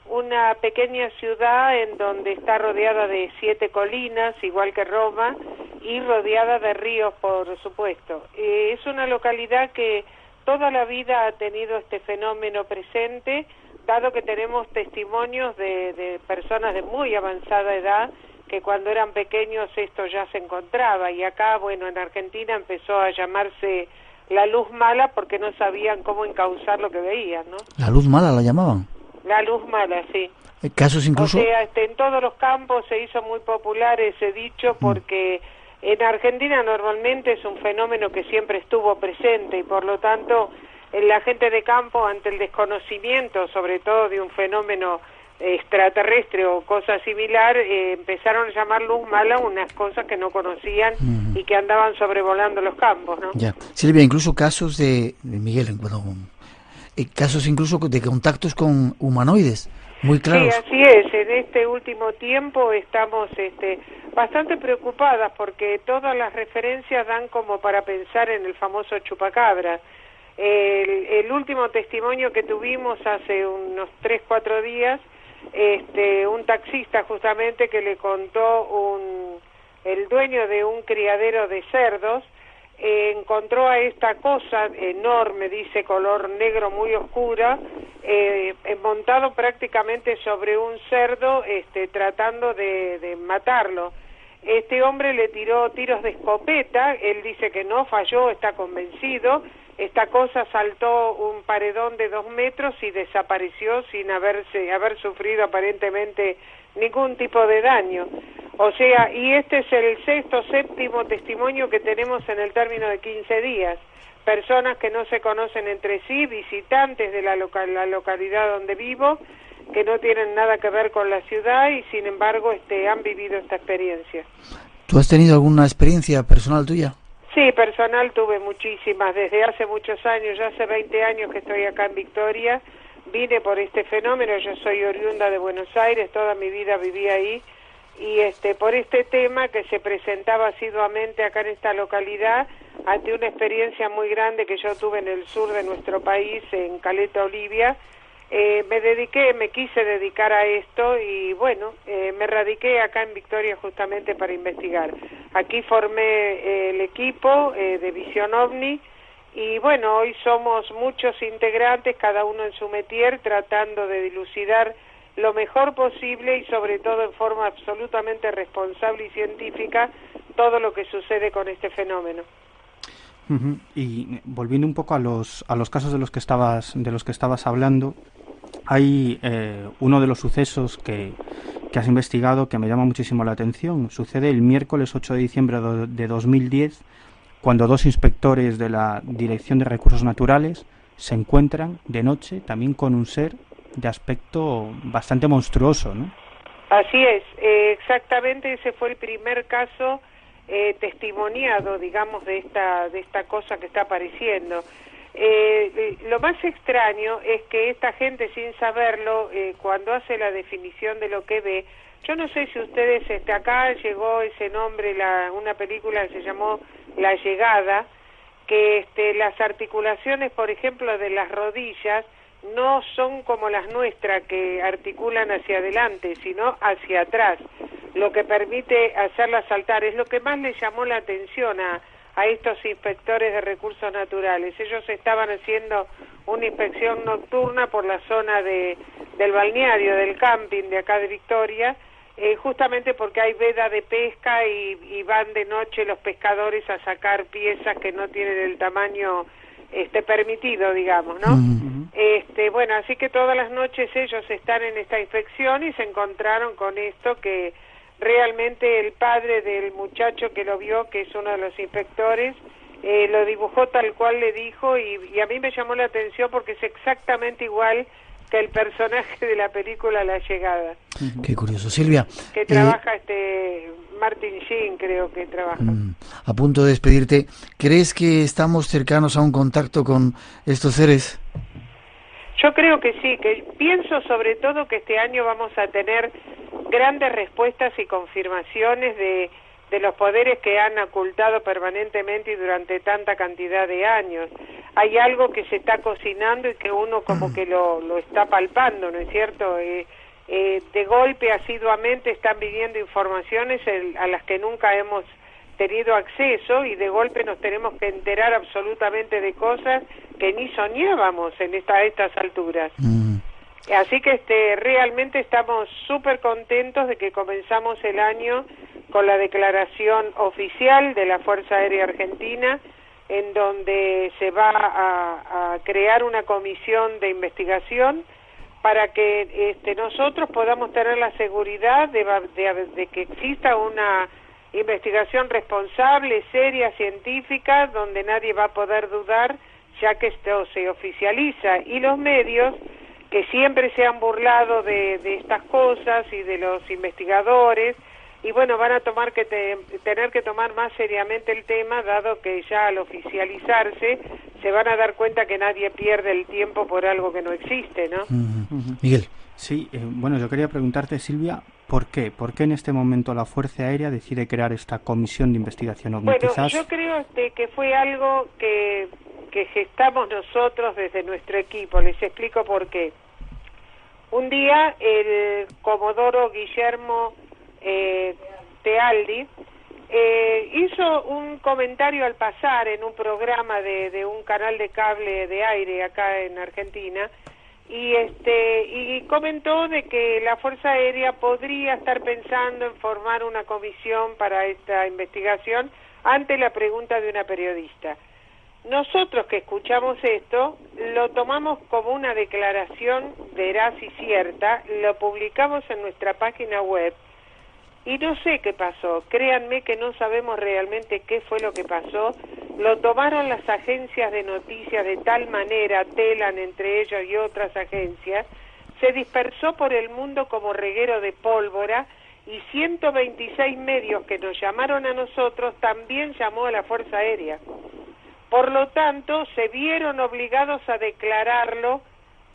una pequeña ciudad en donde está rodeada de 7 colinas, igual que Roma, y rodeada de ríos, por supuesto. Es una localidad que toda la vida ha tenido este fenómeno presente, dado que tenemos testimonios de personas de muy avanzada edad que cuando eran pequeños esto ya se encontraba, y acá, en Argentina empezó a llamarse la luz mala porque no sabían cómo encauzar lo que veían, ¿no? ¿La luz mala la llamaban? La luz mala, sí. ¿Casos incluso? O sea, en todos los campos se hizo muy popular ese dicho porque En Argentina normalmente es un fenómeno que siempre estuvo presente y por lo tanto la gente de campo, ante el desconocimiento sobre todo de un fenómeno extraterrestre o cosa similar, empezaron a llamar luz mala unas cosas que no conocían y que andaban sobrevolando los campos, ¿no? Ya. Silvia, incluso casos de Miguel, bueno, casos incluso de contactos con humanoides muy claros. Sí, así es. En este último tiempo estamos bastante preocupadas porque todas las referencias dan como para pensar en el famoso chupacabra. El último testimonio que tuvimos hace unos 3-4 días, un taxista justamente que le contó el dueño de un criadero de cerdos, encontró a esta cosa enorme, dice, color negro muy oscura, montado prácticamente sobre un cerdo, tratando de matarlo. Este hombre le tiró tiros de escopeta, él dice que no falló, está convencido. Esta cosa saltó un paredón de 2 metros y desapareció sin haber sufrido aparentemente ningún tipo de daño. O sea, y este es el 6º, 7º testimonio que tenemos en el término de 15 días. Personas que no se conocen entre sí, visitantes de la localidad donde vivo, que no tienen nada que ver con la ciudad y sin embargo han vivido esta experiencia. ¿Tú has tenido alguna experiencia personal tuya? Sí, personal tuve muchísimas, desde hace muchos años, ya hace 20 años que estoy acá en Victoria, vine por este fenómeno, yo soy oriunda de Buenos Aires, toda mi vida viví ahí, y por este tema que se presentaba asiduamente acá en esta localidad, ante una experiencia muy grande que yo tuve en el sur de nuestro país, en Caleta, Olivia, me quise dedicar a esto y bueno, me radiqué acá en Victoria justamente para investigar. Aquí formé el equipo de Visión OVNI y bueno, hoy somos muchos integrantes, cada uno en su métier, tratando de dilucidar lo mejor posible y sobre todo en forma absolutamente responsable y científica todo lo que sucede con este fenómeno. Y volviendo un poco a los casos de los que estabas hablando, hay uno de los sucesos que has investigado que me llama muchísimo la atención. Sucede el miércoles 8 de diciembre de 2010, cuando 2 inspectores de la Dirección de Recursos Naturales se encuentran de noche también con un ser de aspecto bastante monstruoso, ¿no? Así es, exactamente ese fue el primer caso testimoniado, digamos, de esta cosa que está apareciendo. Lo más extraño es que esta gente, sin saberlo, cuando hace la definición de lo que ve, yo no sé si ustedes, acá llegó ese nombre, una película que se llamó La Llegada, que las articulaciones, por ejemplo, de las rodillas, no son como las nuestras, que articulan hacia adelante, sino hacia atrás, lo que permite hacerlas saltar. Es lo que más le llamó la atención a estos inspectores de recursos naturales. Ellos estaban haciendo una inspección nocturna por la zona del balneario, del camping de acá de Victoria, justamente porque hay veda de pesca y van de noche los pescadores a sacar piezas que no tienen el tamaño permitido, digamos, ¿no? Bueno, así que todas las noches ellos están en esta inspección y se encontraron con esto, que realmente el padre del muchacho que lo vio, que es uno de los inspectores, lo dibujó tal cual le dijo y a mí me llamó la atención porque es exactamente igual que el personaje de la película La Llegada. Qué curioso. Silvia. Que trabaja Martin Sheen, creo que trabaja. A punto de despedirte, ¿crees que estamos cercanos a un contacto con estos seres? Yo creo que sí, que pienso sobre todo que este año vamos a tener grandes respuestas y confirmaciones de los poderes que han ocultado permanentemente y durante tanta cantidad de años. Hay algo que se está cocinando y que uno como que lo está palpando, ¿no es cierto? De golpe, asiduamente, están viniendo informaciones a las que nunca hemos tenido acceso y de golpe nos tenemos que enterar absolutamente de cosas que ni soñábamos a estas alturas. Así que realmente estamos súper contentos de que comenzamos el año con la declaración oficial de la Fuerza Aérea Argentina, en donde se va a crear una comisión de investigación para que nosotros podamos tener la seguridad de que exista una investigación responsable, seria, científica, donde nadie va a poder dudar, ya que esto se oficializa. Y los medios, que siempre se han burlado de estas cosas y de los investigadores, y bueno, van a tener que tomar más seriamente el tema, dado que ya al oficializarse se van a dar cuenta que nadie pierde el tiempo por algo que no existe, ¿no? Miguel. Sí, bueno, yo quería preguntarte, Silvia, ¿por qué? ¿Por qué en este momento la Fuerza Aérea decide crear esta comisión de investigación OVNI? Bueno, Quizás... yo creo que fue algo que gestamos nosotros desde nuestro equipo. Les explico por qué. Un día el comodoro Guillermo Tealdi hizo un comentario al pasar en un programa de un canal de cable de aire acá en Argentina, y comentó de que la Fuerza Aérea podría estar pensando en formar una comisión para esta investigación ante la pregunta de una periodista. Nosotros que escuchamos esto, lo tomamos como una declaración veraz y cierta, lo publicamos en nuestra página web, y no sé qué pasó, créanme que no sabemos realmente qué fue lo que pasó. Lo tomaron las agencias de noticias de tal manera, Telan entre ellos y otras agencias, se dispersó por el mundo como reguero de pólvora, y 126 medios que nos llamaron a nosotros también llamó a la Fuerza Aérea. Por lo tanto, se vieron obligados a declararlo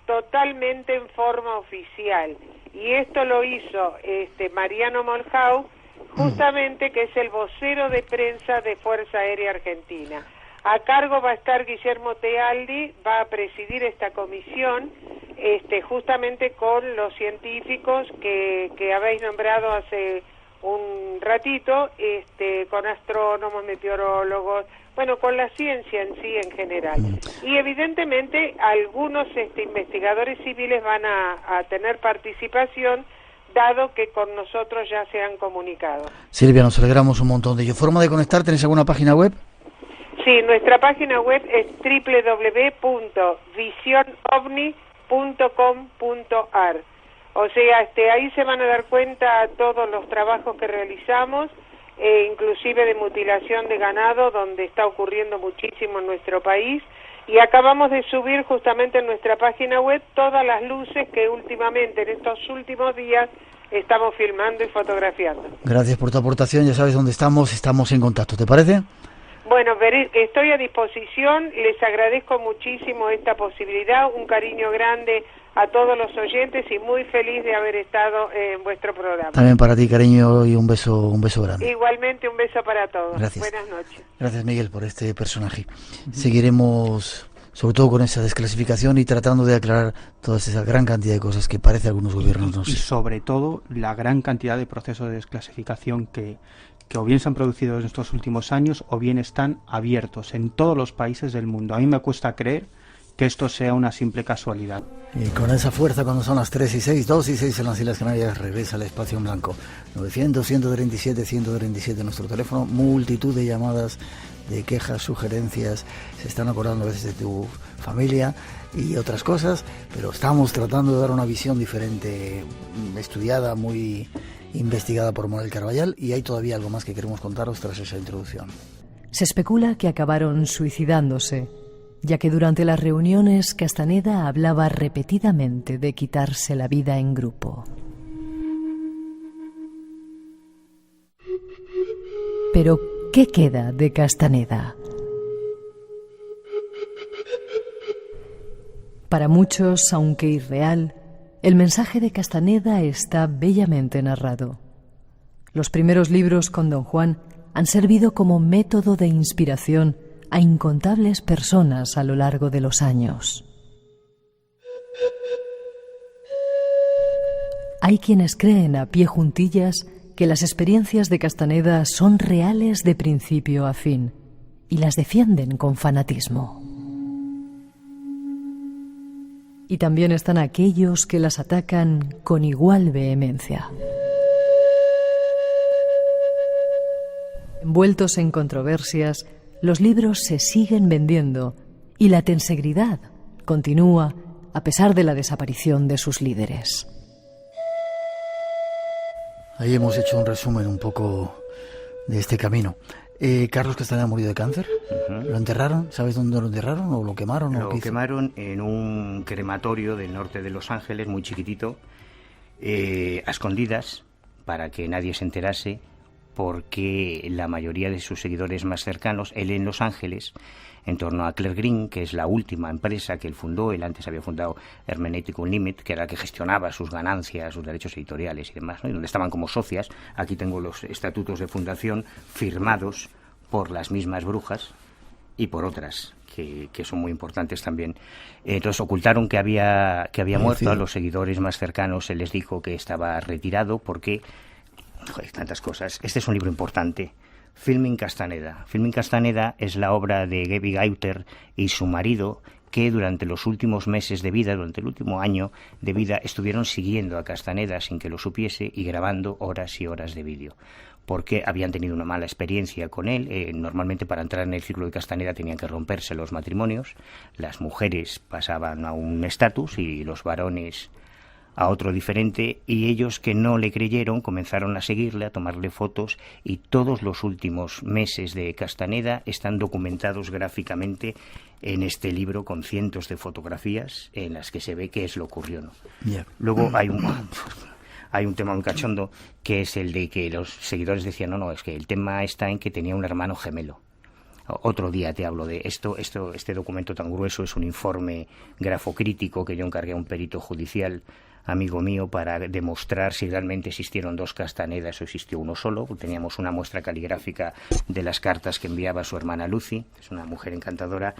totalmente en forma oficial. Y esto lo hizo Mariano Moljau, justamente, que es el vocero de prensa de Fuerza Aérea Argentina. A cargo va a estar Guillermo Tealdi, va a presidir esta comisión, justamente con los científicos que habéis nombrado hace un ratito, con astrónomos, meteorólogos, bueno, con la ciencia en sí en general. Y evidentemente algunos investigadores civiles van a tener participación, dado que con nosotros ya se han comunicado. Silvia, nos alegramos un montón de ello. ¿Forma de conectar? ¿Tenés alguna página web? Sí, nuestra página web es www.visionovni.com.ar. O sea, ahí se van a dar cuenta todos los trabajos que realizamos, inclusive de mutilación de ganado, donde está ocurriendo muchísimo en nuestro país, y acabamos de subir justamente en nuestra página web todas las luces que últimamente, en estos últimos días, estamos filmando y fotografiando. Gracias por tu aportación, ya sabes dónde estamos en contacto, ¿te parece? Bueno, estoy a disposición, les agradezco muchísimo esta posibilidad, un cariño grande a todos los oyentes y muy feliz de haber estado en vuestro programa. También para ti, cariño, y un beso grande. Igualmente, un beso para todos. Gracias. Buenas noches. Gracias, Miguel, por este personaje. Seguiremos, sobre todo con esa desclasificación y tratando de aclarar toda esa gran cantidad de cosas que parece algunos gobiernos no sé. Y sobre todo la gran cantidad de procesos de desclasificación que o bien se han producido en estos últimos años o bien están abiertos en todos los países del mundo. A mí me cuesta creer que esto sea una simple casualidad. Y con esa fuerza, cuando son las 3:06, 2:06 en las Islas Canarias, regresa al espacio en blanco. 900-137-137 nuestro teléfono, multitud de llamadas, de quejas, sugerencias, se están acordando a veces de tu familia y otras cosas, pero estamos tratando de dar una visión diferente, estudiada, muy investigada por Manuel Carballal, y hay todavía algo más que queremos contaros tras esa introducción. Se especula que acabaron suicidándose, ya que durante las reuniones Castaneda hablaba repetidamente de quitarse la vida en grupo. Pero, ¿qué queda de Castaneda? Para muchos, aunque irreal, el mensaje de Castaneda está bellamente narrado. Los primeros libros con Don Juan han servido como método de inspiración a incontables personas a lo largo de los años. Hay quienes creen a pie juntillas que las experiencias de Castaneda son reales de principio a fin y las defienden con fanatismo. Y también están aquellos que las atacan con igual vehemencia. Envueltos en controversias, los libros se siguen vendiendo y la tensegridad continúa a pesar de la desaparición de sus líderes. Ahí hemos hecho un resumen un poco de este camino. Carlos Castaneda murió de cáncer. ¿Lo enterraron? ¿Sabes dónde lo enterraron? ¿O lo quemaron? Lo quemaron en un crematorio del norte de Los Ángeles, muy chiquitito, a escondidas, para que nadie se enterase, porque la mayoría de sus seguidores más cercanos, él en Los Ángeles, en torno a Claire Green, que es la última empresa que él fundó. Él antes había fundado Hermeneutic Unlimited, que era la que gestionaba sus ganancias, sus derechos editoriales y demás, ¿no? Y donde estaban como socias. Aquí tengo los estatutos de fundación firmados por las mismas brujas y por otras que son muy importantes también. Entonces ocultaron que había muerto. A los seguidores más cercanos se les dijo que estaba retirado porque... Joder, tantas cosas. Este es un libro importante. Filming Castaneda. Filming Castaneda es la obra de Gaby Gauter y su marido, que durante los últimos meses de vida, durante el último año de vida, estuvieron siguiendo a Castaneda sin que lo supiese y grabando horas y horas de vídeo, porque habían tenido una mala experiencia con él. Normalmente para entrar en el círculo de Castaneda tenían que romperse los matrimonios, las mujeres pasaban a un estatus y los varones a otro diferente, y ellos, que no le creyeron, comenzaron a seguirle, a tomarle fotos, y todos los últimos meses de Castaneda están documentados gráficamente en este libro, con cientos de fotografías en las que se ve qué es lo que ocurrió, ¿no? Yeah. Luego hay un tema muy cachondo, que es el de que los seguidores decían, no, es que el tema está en que tenía un hermano gemelo. Otro día te hablo de esto. Este documento tan grueso es un informe grafocrítico que yo encargué a un perito judicial amigo mío para demostrar si realmente existieron dos Castanedas o existió uno solo. Teníamos una muestra caligráfica de las cartas que enviaba su hermana Lucy, que es una mujer encantadora,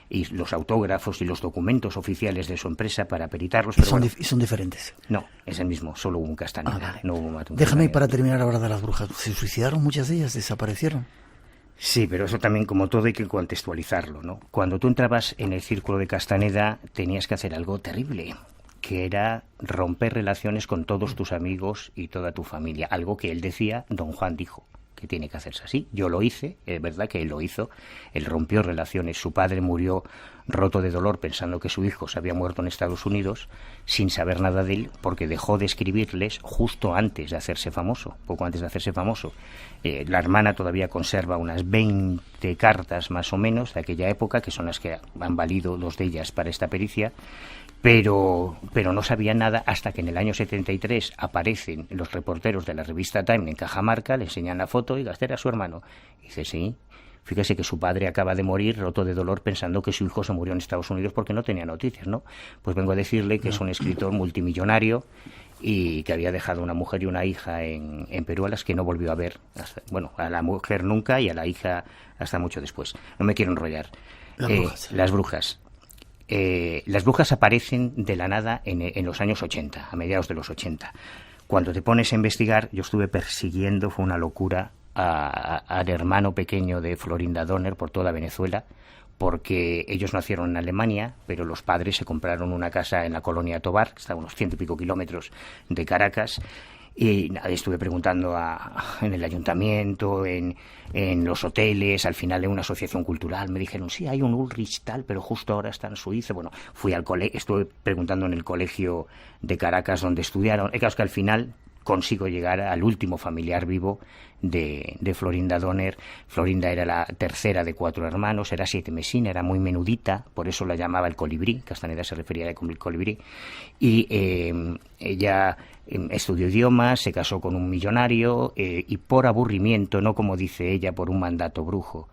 y los autógrafos y los documentos oficiales de su empresa para peritarlos. Pero ¿Y son diferentes? No, es el mismo, solo hubo un Castaneda. Vale. No hubo un Déjame para terminar ahora de las brujas. ¿Se suicidaron muchas de ellas? ¿Desaparecieron? Sí, pero eso también, como todo, hay que contextualizarlo, ¿no? Cuando tú entrabas en el círculo de Castaneda tenías que hacer algo terrible, que era romper relaciones con todos tus amigos y toda tu familia. Algo que él decía, don Juan dijo, que tiene que hacerse así. Yo lo hice, es verdad que él lo hizo. Él rompió relaciones. Su padre murió roto de dolor pensando que su hijo se había muerto en Estados Unidos, sin saber nada de él, porque dejó de escribirles justo antes de hacerse famoso, poco antes de hacerse famoso. La hermana todavía conserva unas 20 cartas más o menos de aquella época, que son las que han valido, dos de ellas, para esta pericia. Pero no sabía nada hasta que en el año 73 aparecen los reporteros de la revista Time en Cajamarca, le enseñan la foto y este era su hermano. Y dice, sí, fíjese que su padre acaba de morir roto de dolor pensando que su hijo se murió en Estados Unidos porque no tenía noticias, ¿no? Pues vengo a decirle que es un escritor multimillonario y que había dejado una mujer y una hija en Perú, a las que no volvió a ver. A la mujer nunca y a la hija hasta mucho después. No me quiero enrollar. Las brujas. Las brujas aparecen de la nada en los años 80, a mediados de los 80. Cuando te pones a investigar, yo estuve persiguiendo, fue una locura, al hermano pequeño de Florinda Donner por toda Venezuela, porque ellos nacieron en Alemania, pero los padres se compraron una casa en la colonia Tovar, que está a unos 100 y pico kilómetros de Caracas. Y estuve preguntando en el ayuntamiento, en los hoteles, al final en una asociación cultural, me dijeron, sí, hay un Ulrich tal, pero justo ahora está en Suiza. Bueno, fui al colegio, estuve preguntando en el colegio de Caracas donde estudiaron. Es claro que al final consigo llegar al último familiar vivo de Florinda Donner. Florinda era la tercera de 4 hermanos, era sietemesina, era muy menudita, por eso la llamaba el colibrí. Castaneda se refería a ella como el colibrí. Y ella estudió idiomas, se casó con un millonario y por aburrimiento, no como dice ella, por un mandato brujo,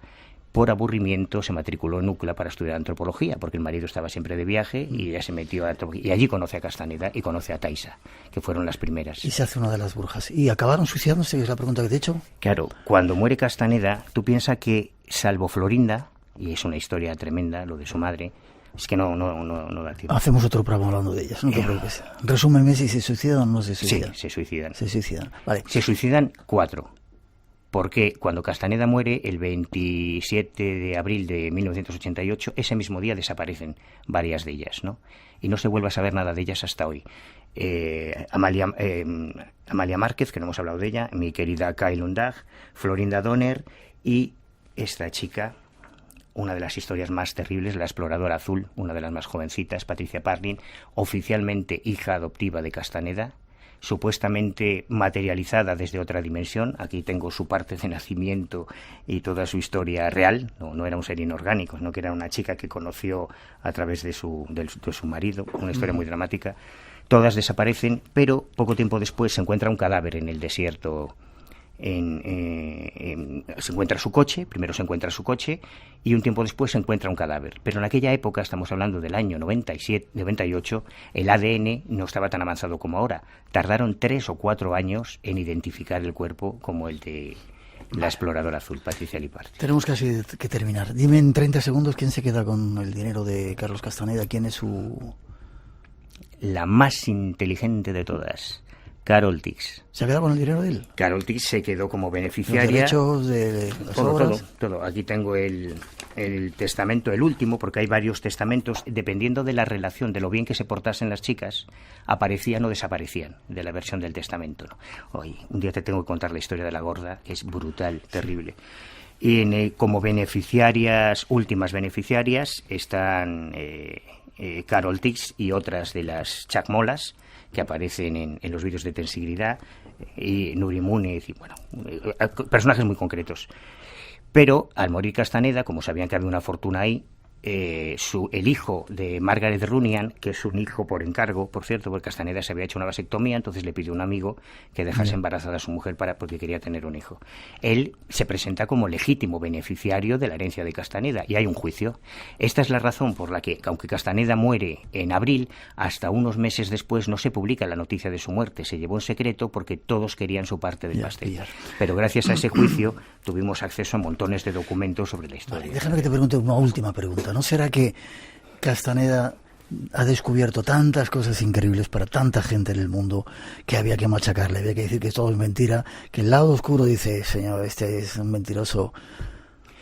por aburrimiento se matriculó en UCLA para estudiar antropología, porque el marido estaba siempre de viaje y ella se metió a antropología. Y allí conoce a Castaneda y conoce a Taisa, que fueron las primeras. Y se hace una de las brujas. ¿Y acabaron suicidándose? Es la pregunta que te he hecho. Claro, cuando muere Castaneda, tú piensas que, salvo Florinda, y es una historia tremenda, lo de su madre, es que no da tiempo. Hacemos otro programa hablando de ellas, no te preocupes. Resúmeme si se suicidan o no se suicidan. Sí, se suicidan. Se suicidan, vale. Se suicidan 4. Porque cuando Castaneda muere, el 27 de abril de 1988, ese mismo día desaparecen varias de ellas, ¿no? Y no se vuelve a saber nada de ellas hasta hoy. Amalia Márquez, que no hemos hablado de ella, mi querida Kay Lundag, Florinda Donner y esta chica, una de las historias más terribles, la exploradora azul, una de las más jovencitas, Patricia Parlin, oficialmente hija adoptiva de Castaneda, supuestamente materializada desde otra dimensión. Aquí tengo su parte de nacimiento y toda su historia real. No era un ser inorgánico, sino que era una chica que conoció a través de su marido, una historia muy dramática. Todas desaparecen, pero poco tiempo después se encuentra un cadáver en el desierto. Se encuentra su coche, primero se encuentra su coche y un tiempo después se encuentra un cadáver. Pero en aquella época, estamos hablando del año 98, el ADN no estaba tan avanzado como ahora. Tardaron 3 o 4 años en identificar el cuerpo como el de la exploradora azul, Patricia Liparty. Tenemos casi que terminar. Dime en 30 segundos quién se queda con el dinero de Carlos Castaneda, quién es su... La más inteligente de todas, Carol Tix. ¿Se ha quedado con el dinero de él? Carol Tix se quedó como beneficiaria. Los derechos de las obras. Todo. Aquí tengo el testamento, el último, porque hay varios testamentos. Dependiendo de la relación, de lo bien que se portasen las chicas, aparecían o desaparecían de la versión del testamento, ¿no? Hoy, un día te tengo que contar la historia de la gorda, que es brutal, terrible. Y como beneficiarias, últimas beneficiarias, están Carol Tix y otras de las chacmolas, que aparecen en los vídeos de Tensigridad, y Nuri Múnez, y bueno, personajes muy concretos. Pero al morir Castaneda, como sabían que había una fortuna ahí, el hijo de Margaret Runian, que es un hijo por encargo, por cierto, porque Castaneda se había hecho una vasectomía, entonces le pidió a un amigo que dejase embarazada a su mujer porque quería tener un hijo. Él se presenta como legítimo beneficiario de la herencia de Castaneda y hay un juicio. Esta es la razón por la que, aunque Castaneda muere en abril, hasta unos meses después no se publica la noticia de su muerte. Se llevó en secreto porque todos querían su parte del pastel. Pero gracias a ese juicio tuvimos acceso a montones de documentos sobre la historia. Vale, déjame que te pregunte una última pregunta. ¿No será que Castaneda ha descubierto tantas cosas increíbles para tanta gente en el mundo que había que machacarle, había que decir que todo es mentira, que el lado oscuro dice, señor, este es un mentiroso?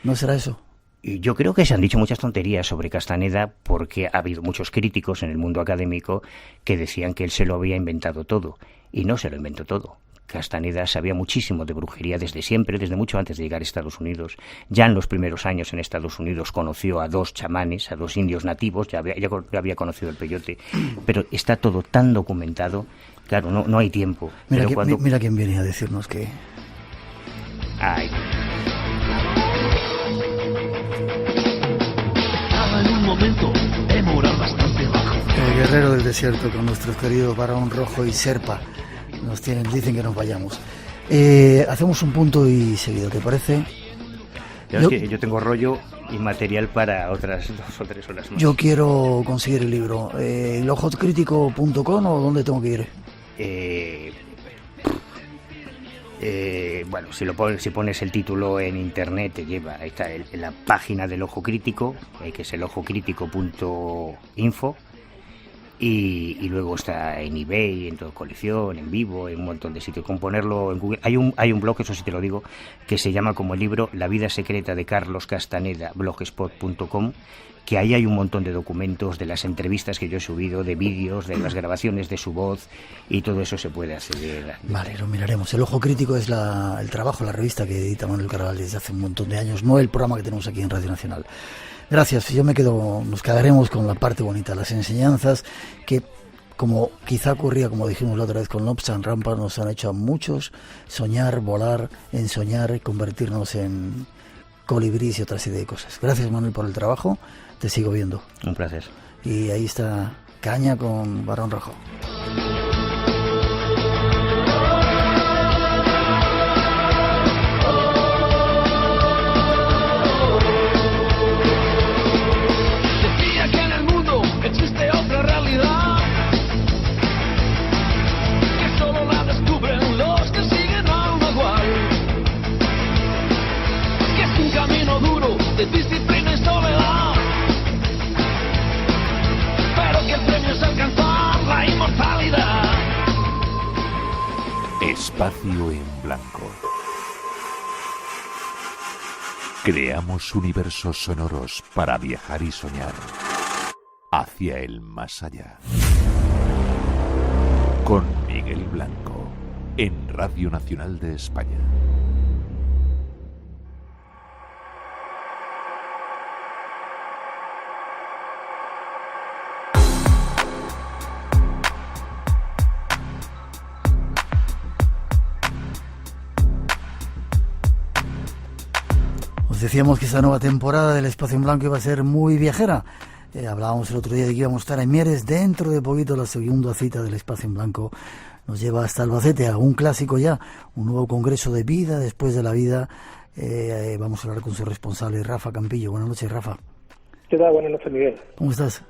¿No será eso? Y yo creo que se han dicho muchas tonterías sobre Castaneda porque ha habido muchos críticos en el mundo académico que decían que él se lo había inventado todo, y no se lo inventó todo. Castaneda sabía muchísimo de brujería desde siempre, desde mucho antes de llegar a Estados Unidos. Ya en los primeros años en Estados Unidos conoció a 2 chamanes, a 2 indios nativos, ya había conocido el peyote, pero está todo tan documentado, claro, no hay tiempo. Mira quién viene a decirnos que... Ay. En un momento de morar bastante bajo. El guerrero del desierto con nuestros queridos Barón Rojo y Serpa. Dicen que nos vayamos. Hacemos un punto y seguido, ¿te parece? Yo tengo rollo y material para otras 2 o 3 horas más. Yo quiero conseguir el libro. ¿Elojocrítico.com o dónde tengo que ir? Bueno, si pones el título en internet te lleva, está en la página del Ojo Crítico, que es elojocrítico.info. Y luego está en eBay, en toda colección, en Vivo, en un montón de sitios. Con ponerlo en Google. Hay un blog, eso sí te lo digo, que se llama como el libro La vida secreta de Carlos Castaneda, blogspot.com, que ahí hay un montón de documentos de las entrevistas que yo he subido, de vídeos, de las grabaciones de su voz, y todo eso se puede acceder. Vale, lo miraremos. El Ojo Crítico es el trabajo, la revista que edita Manuel Carabal desde hace un montón de años, no el programa que tenemos aquí en Radio Nacional. Gracias, nos quedaremos con la parte bonita, las enseñanzas que, como quizá ocurría, como dijimos la otra vez con Lobs and Rampas, nos han hecho a muchos soñar, volar, ensoñar, convertirnos en colibrís y otra serie de cosas. Gracias, Manuel, por el trabajo, te sigo viendo. Un placer. Y ahí está Caña con Barón Rojo. De disciplina y soledad, pero que el premio es alcanzar la inmortalidad. Espacio en blanco. Creamos universos sonoros para viajar y soñar hacia el más allá. Con Miguel Blanco, en Radio Nacional de España. Pues decíamos que esta nueva temporada del Espacio en Blanco iba a ser muy viajera. Hablábamos el otro día de que íbamos a estar en Mieres. Dentro de poquito la segunda cita del Espacio en Blanco nos lleva hasta Albacete, a un clásico ya, un nuevo congreso de vida después de la vida. Vamos a hablar con su responsable, Rafa Campillo. Buenas noches, Rafa. ¿Qué tal? Buenas noches, Miguel. ¿Cómo estás?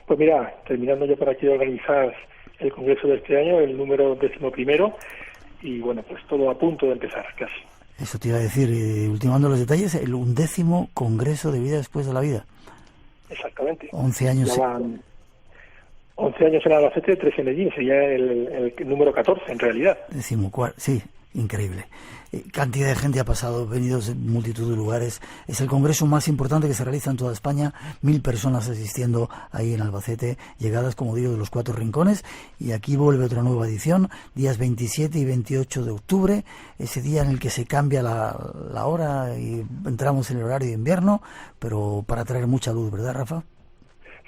Pues mira, terminando ya por aquí de organizar el congreso de este año, el número 11º, y bueno, pues todo a punto de empezar, casi. Eso te iba a decir, ultimando los detalles, el 11º congreso de vida después de la vida. Exactamente. 11 años. Ya van 11 años en Albacete, 3 en Medellín, sería el número 14 en realidad. Sí, increíble. Cantidad de gente ha pasado, venidos de multitud de lugares. Es el congreso más importante que se realiza en toda España. 1000 personas asistiendo ahí en Albacete, llegadas, como digo, de los 4 rincones. Y aquí vuelve otra nueva edición, días 27 y 28 de octubre, ese día en el que se cambia la hora y entramos en el horario de invierno, pero para traer mucha luz, ¿verdad, Rafa?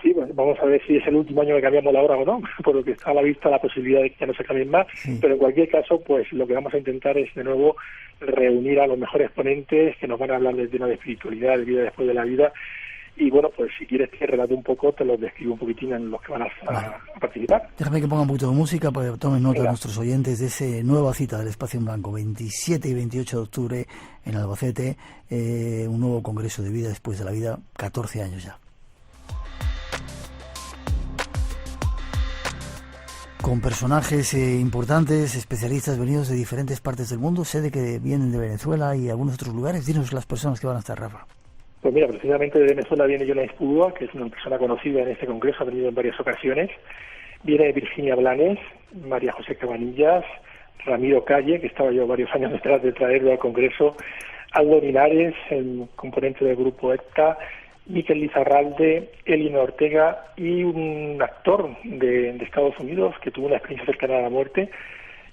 Sí, pues vamos a ver si es el último año que cambiamos la hora o no, por lo que está a la vista la posibilidad de que ya no se cambien más, sí. Pero en cualquier caso, pues lo que vamos a intentar es de nuevo reunir a los mejores ponentes que nos van a hablar del tema de espiritualidad, de vida después de la vida, y bueno, pues si quieres que relate un poco, te los describo un poquitín en los que van a participar. Déjame que ponga un poquito de música para que tomen nota nuestros oyentes de esa nueva cita del Espacio en Blanco, 27 y 28 de octubre en Albacete, un nuevo congreso de vida después de la vida, 14 años ya. Con personajes importantes, especialistas venidos de diferentes partes del mundo. Sé de que vienen de Venezuela y algunos otros lugares. Dinos las personas que van a estar, Rafa. Pues mira, precisamente de Venezuela viene Yona Espúdua, que es una persona conocida en este congreso, ha venido en varias ocasiones. Viene Virginia Blanes, María José Cabanillas, Ramiro Calle, que estaba yo varios años detrás de traerlo al congreso, Aldo Linares, el componente del grupo ETA, Miquel Lizarralde, Elina Ortega y un actor de Estados Unidos que tuvo una experiencia cercana a la muerte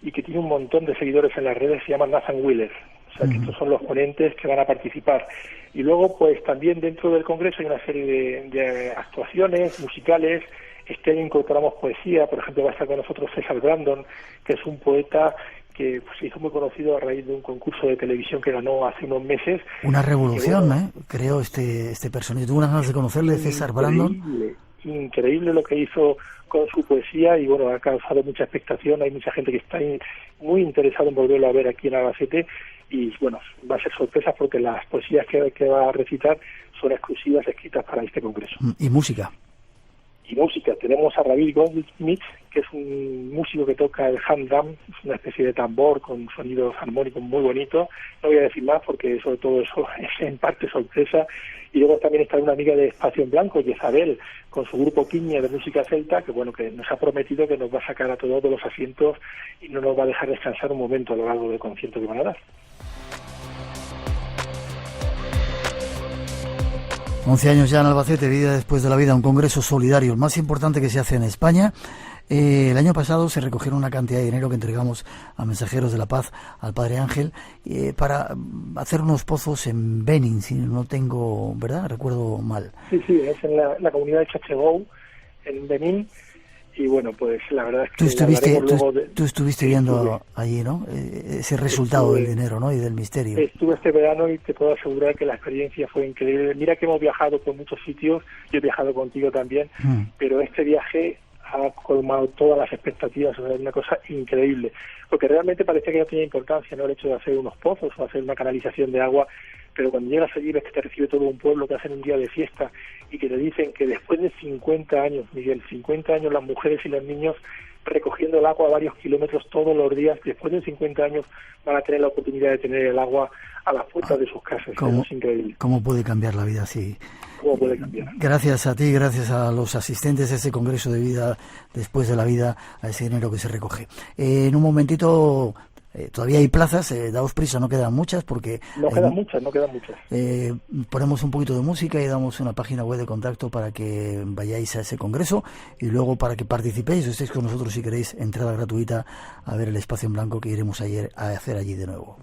y que tiene un montón de seguidores en las redes, se llama Nathan Wheeler. O sea, que estos son los ponentes que van a participar. Y luego, pues también dentro del Congreso hay una serie de actuaciones musicales. Este año incorporamos poesía, por ejemplo, va a estar con nosotros César Brandon, que es un poeta que se hizo muy conocido a raíz de un concurso de televisión que ganó hace unos meses. Una revolución, creo, este personaje. Tuve unas ganas de conocerle, César Brandon. Increíble lo que hizo con su poesía y bueno, ha causado mucha expectación. Hay mucha gente que está muy interesada en volverlo a ver aquí en Albacete y bueno, va a ser sorpresa porque las poesías que va a recitar son exclusivas escritas para este congreso. ¿Y música? Y música, tenemos a Ravid Goldsmith, que es un músico que toca el hand-drum, es una especie de tambor con sonidos armónicos muy bonitos. No voy a decir más porque sobre todo eso es en parte sorpresa. Y luego también está una amiga de Espacio en Blanco, Isabel, con su grupo Quiña de música celta, que bueno, que nos ha prometido que nos va a sacar a todos de los asientos y no nos va a dejar descansar un momento a lo largo del concierto que van a dar. 11 años ya en Albacete, vida después de la vida, un congreso solidario, el más importante que se hace en España. El año pasado se recogieron una cantidad de dinero que entregamos a Mensajeros de la Paz, al Padre Ángel, para hacer unos pozos en Benín, si no tengo, ¿verdad? Recuerdo mal. Sí, es en la comunidad de Chachegou, en Benín. Y bueno, pues la verdad es que... Tú estuviste viendo allí, ¿no? Ese resultado del dinero, ¿no? Y del misterio. Estuve este verano y te puedo asegurar que la experiencia fue increíble. Mira que hemos viajado por muchos sitios, yo he viajado contigo también, pero este viaje ha colmado todas las expectativas, o sea, es una cosa increíble. Porque realmente parecía que no tenía importancia, ¿no?, el hecho de hacer unos pozos o hacer una canalización de agua, pero cuando llegas allí ves que te recibe todo un pueblo, que hacen un día de fiesta y que te dicen que después de 50 años, Miguel, 50 años las mujeres y los niños recogiendo el agua a varios kilómetros todos los días, después de 50 años van a tener la oportunidad de tener el agua a las puertas de sus casas. Eso es increíble. ¿Cómo puede cambiar la vida así? ¿Cómo puede cambiar? Gracias a ti, gracias a los asistentes a ese congreso de vida después de la vida, a ese dinero que se recoge. En un momentito... todavía hay plazas, daos prisa, no quedan muchas porque... No quedan muchas. Ponemos un poquito de música y damos una página web de contacto para que vayáis a ese congreso y luego para que participéis o estéis con nosotros si queréis, entrada gratuita a ver el Espacio en Blanco que iremos a hacer allí de nuevo.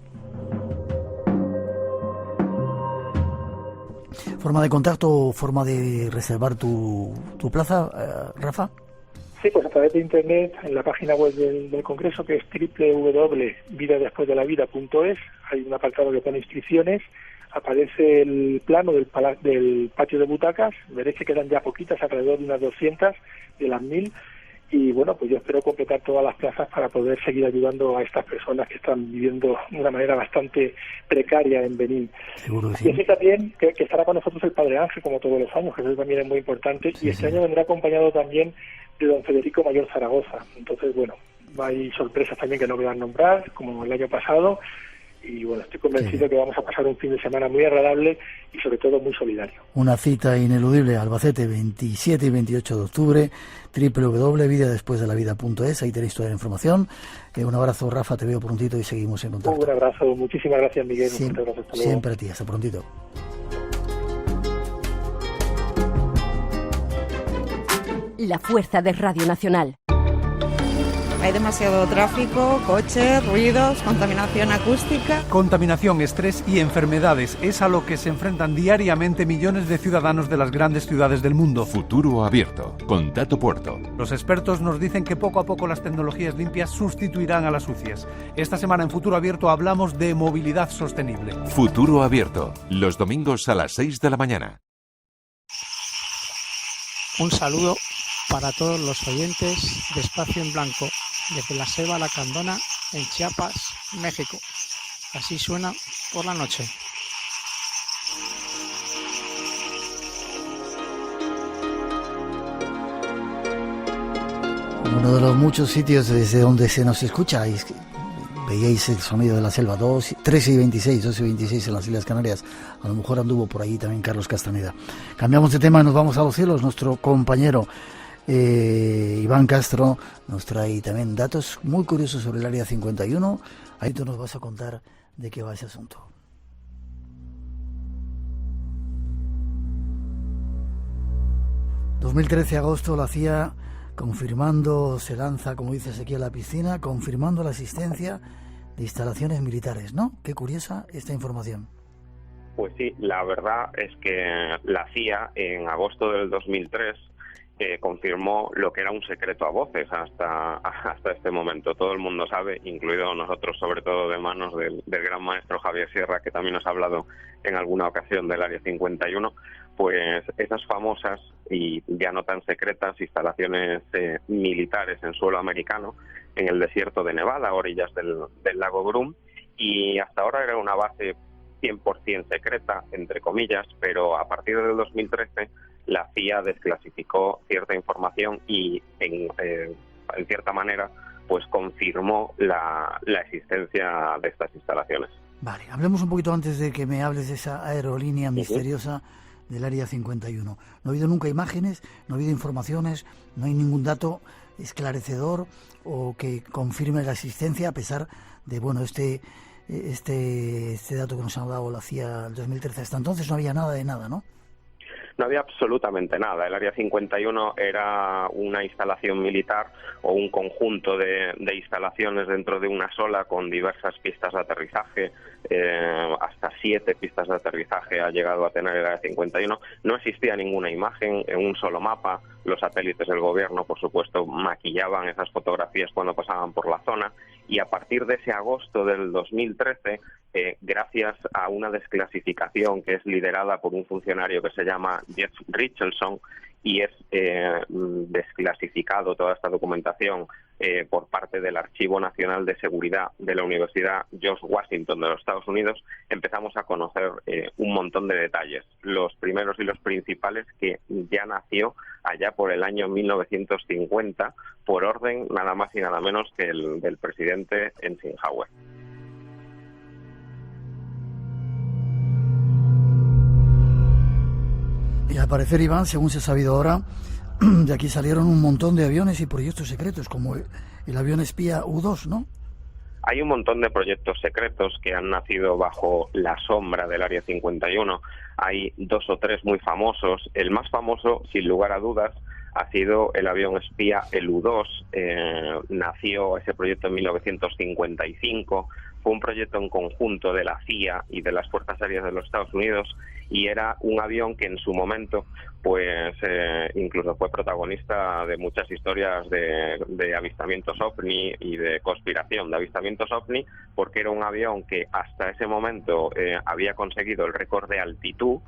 ¿Forma de contacto, forma de reservar tu plaza, Rafa? Sí, pues a través de internet, en la página web del Congreso, que es www.vidadespuesdelavida.es, hay un apartado que pone inscripciones, aparece el plano del patio de butacas, veréis que quedan ya poquitas, alrededor de unas 200 de las 1000, y bueno, pues yo espero completar todas las plazas para poder seguir ayudando a estas personas que están viviendo de una manera bastante precaria en Benín. Seguro que sí. Y así también que estará con nosotros el Padre Ángel, como todos los años, que eso también es muy importante, y este año vendrá acompañado también de don Federico Mayor Zaragoza. Entonces, bueno, hay sorpresas también que no voy a nombrar, como el año pasado, y bueno, estoy convencido que vamos a pasar un fin de semana muy agradable y sobre todo muy solidario. Una cita ineludible, Albacete, 27 y 28 de octubre, www.vidadespuesdelavida.es, ahí tenéis toda la información. Un abrazo, Rafa, te veo prontito y seguimos en contacto. Un abrazo, muchísimas gracias, Miguel. Un fuerte abrazo, hasta luego. Siempre a ti, hasta prontito. La fuerza de Radio Nacional. Hay demasiado tráfico, coches, ruidos, contaminación acústica. Contaminación, estrés y enfermedades es a lo que se enfrentan diariamente millones de ciudadanos de las grandes ciudades del mundo. Futuro Abierto, con Tato Puerto. Los expertos nos dicen que poco a poco las tecnologías limpias sustituirán a las sucias. Esta semana en Futuro Abierto hablamos de movilidad sostenible. Futuro Abierto, los domingos a las 6 de la mañana. Un saludo para todos los oyentes de Espacio en Blanco, desde la Selva Lacandona, en Chiapas, México. Así suena por la noche. Uno de los muchos sitios desde donde se nos escucha, veíais el sonido de la selva, 13 y 26, 12 y 26 en las Islas Canarias. A lo mejor anduvo por ahí también Carlos Castaneda. Cambiamos de tema y nos vamos a los cielos. Nuestro compañero Iván Castro nos trae también datos muy curiosos sobre el Área 51. Ahí tú nos vas a contar de qué va ese asunto. ...2013 agosto, la CIA se lanza, como dices aquí, a la piscina, confirmando la existencia de instalaciones militares, ¿no? Qué curiosa esta información. Pues sí, la verdad es que la CIA en agosto del 2003 confirmó lo que era un secreto a voces hasta este momento. Todo el mundo sabe, incluido nosotros, sobre todo de manos del gran maestro Javier Sierra, que también nos ha hablado en alguna ocasión del Área 51, pues esas famosas y ya no tan secretas instalaciones militares en suelo americano, en el desierto de Nevada, a orillas del lago Groom, y hasta ahora era una base 100% secreta, entre comillas, pero a partir del 2013 la CIA desclasificó cierta información y en cierta manera pues confirmó la existencia de estas instalaciones. Vale, hablemos un poquito antes de que me hables de esa aerolínea misteriosa del Área 51. No ha habido nunca imágenes, no ha habido informaciones, no hay ningún dato esclarecedor o que confirme la existencia, a pesar de, bueno, este dato que nos ha dado la CIA en 2013. Hasta entonces no había nada de nada, ¿no? No había absolutamente nada. El Área 51 era una instalación militar o un conjunto de instalaciones dentro de una sola, con diversas pistas de aterrizaje, hasta 7 pistas de aterrizaje ha llegado a tener el Área 51. No existía ninguna imagen en un solo mapa. Los satélites del gobierno, por supuesto, maquillaban esas fotografías cuando pasaban por la zona, y a partir de ese agosto del 2013, gracias a una desclasificación que es liderada por un funcionario que se llama Jeff Richardson, y es desclasificado toda esta documentación por parte del Archivo Nacional de Seguridad de la Universidad George Washington de los Estados Unidos, empezamos a conocer un montón de detalles. Los primeros y los principales, que ya nació allá por el año 1950 por orden nada más y nada menos que del presidente Eisenhower. Y al parecer, Iván, según se ha sabido ahora, de aquí salieron un montón de aviones y proyectos secretos, como el avión espía U-2, ¿no? Hay un montón de proyectos secretos que han nacido bajo la sombra del Área 51. Hay 2 o 3 muy famosos. El más famoso, sin lugar a dudas, ha sido el avión espía, el U-2. Nació ese proyecto en 1955 fue un proyecto en conjunto de la CIA y de las Fuerzas Aéreas de los Estados Unidos, y era un avión que en su momento pues incluso fue protagonista de muchas historias de avistamientos OVNI y de conspiración de avistamientos OVNI, porque era un avión que hasta ese momento había conseguido el récord de altitud,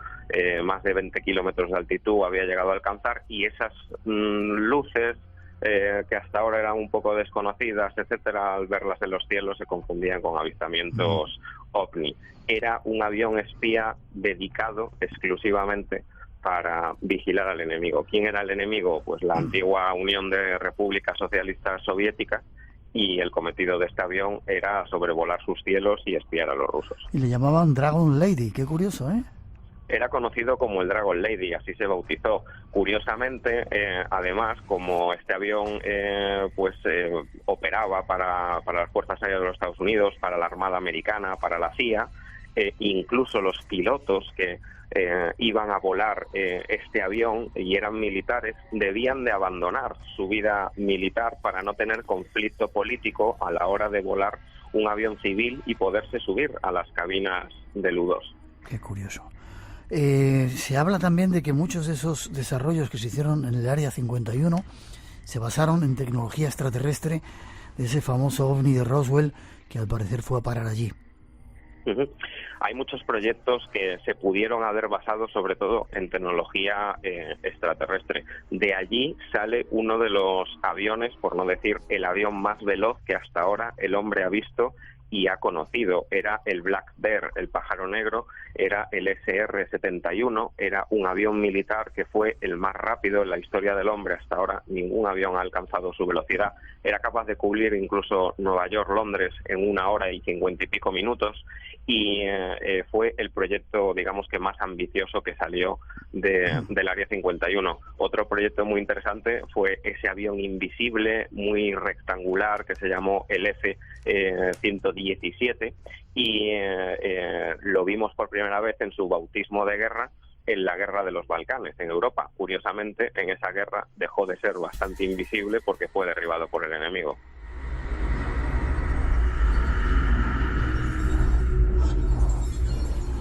más de 20 kilómetros de altitud había llegado a alcanzar, y esas luces que hasta ahora eran un poco desconocidas, etcétera, al verlas en los cielos se confundían con avistamientos OVNI. Era un avión espía dedicado exclusivamente para vigilar al enemigo. ¿Quién era el enemigo? Pues la antigua Unión de Repúblicas Socialistas Soviéticas, y el cometido de este avión era sobrevolar sus cielos y espiar a los rusos. Y le llamaban Dragon Lady, qué curioso, ¿eh? Era conocido como el Dragon Lady, así se bautizó. Curiosamente, además, como este avión operaba para las Fuerzas Aéreas de los Estados Unidos, para la Armada Americana, para la CIA, incluso los pilotos que iban a volar este avión y eran militares, debían de abandonar su vida militar para no tener conflicto político a la hora de volar un avión civil y poderse subir a las cabinas del U-2. Qué curioso. Se habla también de que muchos de esos desarrollos que se hicieron en el Área 51 se basaron en tecnología extraterrestre de ese famoso ovni de Roswell, que al parecer fue a parar allí. Hay muchos proyectos que se pudieron haber basado sobre todo en tecnología extraterrestre. De allí sale uno de los aviones, por no decir el avión más veloz que hasta ahora el hombre ha visto y ha conocido. Era el Black Bear, el pájaro negro, era el SR-71, era un avión militar que fue el más rápido en la historia del hombre. Hasta ahora ningún avión ha alcanzado su velocidad. Era capaz de cubrir incluso Nueva York, Londres en 1 hora y 50 y pico minutos, y fue el proyecto, digamos, que más ambicioso que salió del Área 51. Otro proyecto muy interesante fue ese avión invisible, muy rectangular, que se llamó el F-117, y lo vimos por primera vez en su bautismo de guerra en la guerra de los Balcanes, en Europa. Curiosamente, en esa guerra dejó de ser bastante invisible porque fue derribado por el enemigo.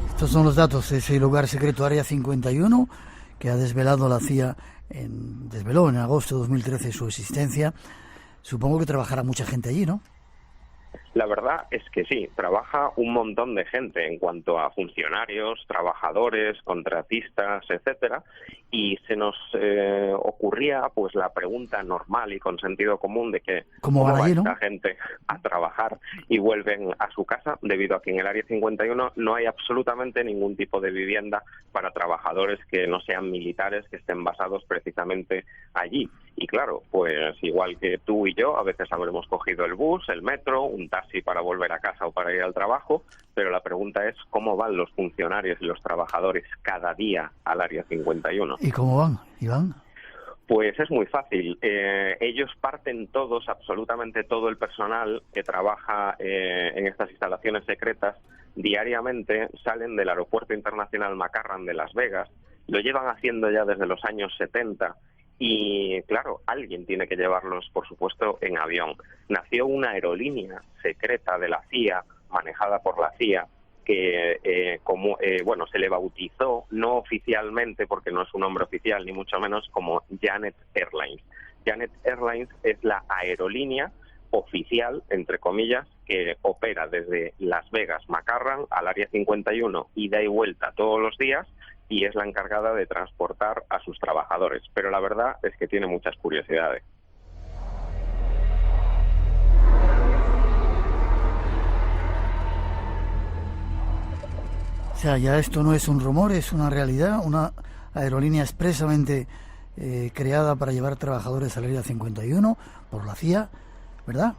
Estos son los datos de ese lugar secreto Área 51 que ha desvelado la CIA, desveló en agosto de 2013 su existencia. Supongo que trabajará mucha gente allí, ¿no? La verdad es que sí, trabaja un montón de gente en cuanto a funcionarios, trabajadores, contratistas, etcétera, y se nos ocurría pues la pregunta normal y con sentido común de que ¿cómo va esta gente a trabajar y vuelven a su casa? Debido a que en el Área 51 no hay absolutamente ningún tipo de vivienda para trabajadores que no sean militares, que estén basados precisamente allí. Y claro, pues igual que tú y yo, a veces habremos cogido el bus, el metro, un taxi para volver a casa o para ir al trabajo, pero la pregunta es ¿cómo van los funcionarios y los trabajadores cada día al Área 51? ¿Y cómo van, Iván? Pues es muy fácil. Ellos parten todos, absolutamente todo el personal que trabaja en estas instalaciones secretas, diariamente salen del Aeropuerto Internacional McCarran de Las Vegas. Lo llevan haciendo ya desde los años 70. Y claro, alguien tiene que llevarlos, por supuesto, en avión. Nació una aerolínea secreta de la CIA, manejada por la CIA, que se le bautizó, no oficialmente, porque no es un nombre oficial, ni mucho menos, como Janet Airlines. Janet Airlines es la aerolínea oficial, entre comillas, que opera desde Las Vegas, McCarran, al Área 51, ida y vuelta todos los días, y es la encargada de transportar a sus trabajadores. Pero la verdad es que tiene muchas curiosidades. O sea, ya esto no es un rumor, es una realidad, una aerolínea expresamente creada para llevar trabajadores al Área 51 por la CIA, ¿verdad?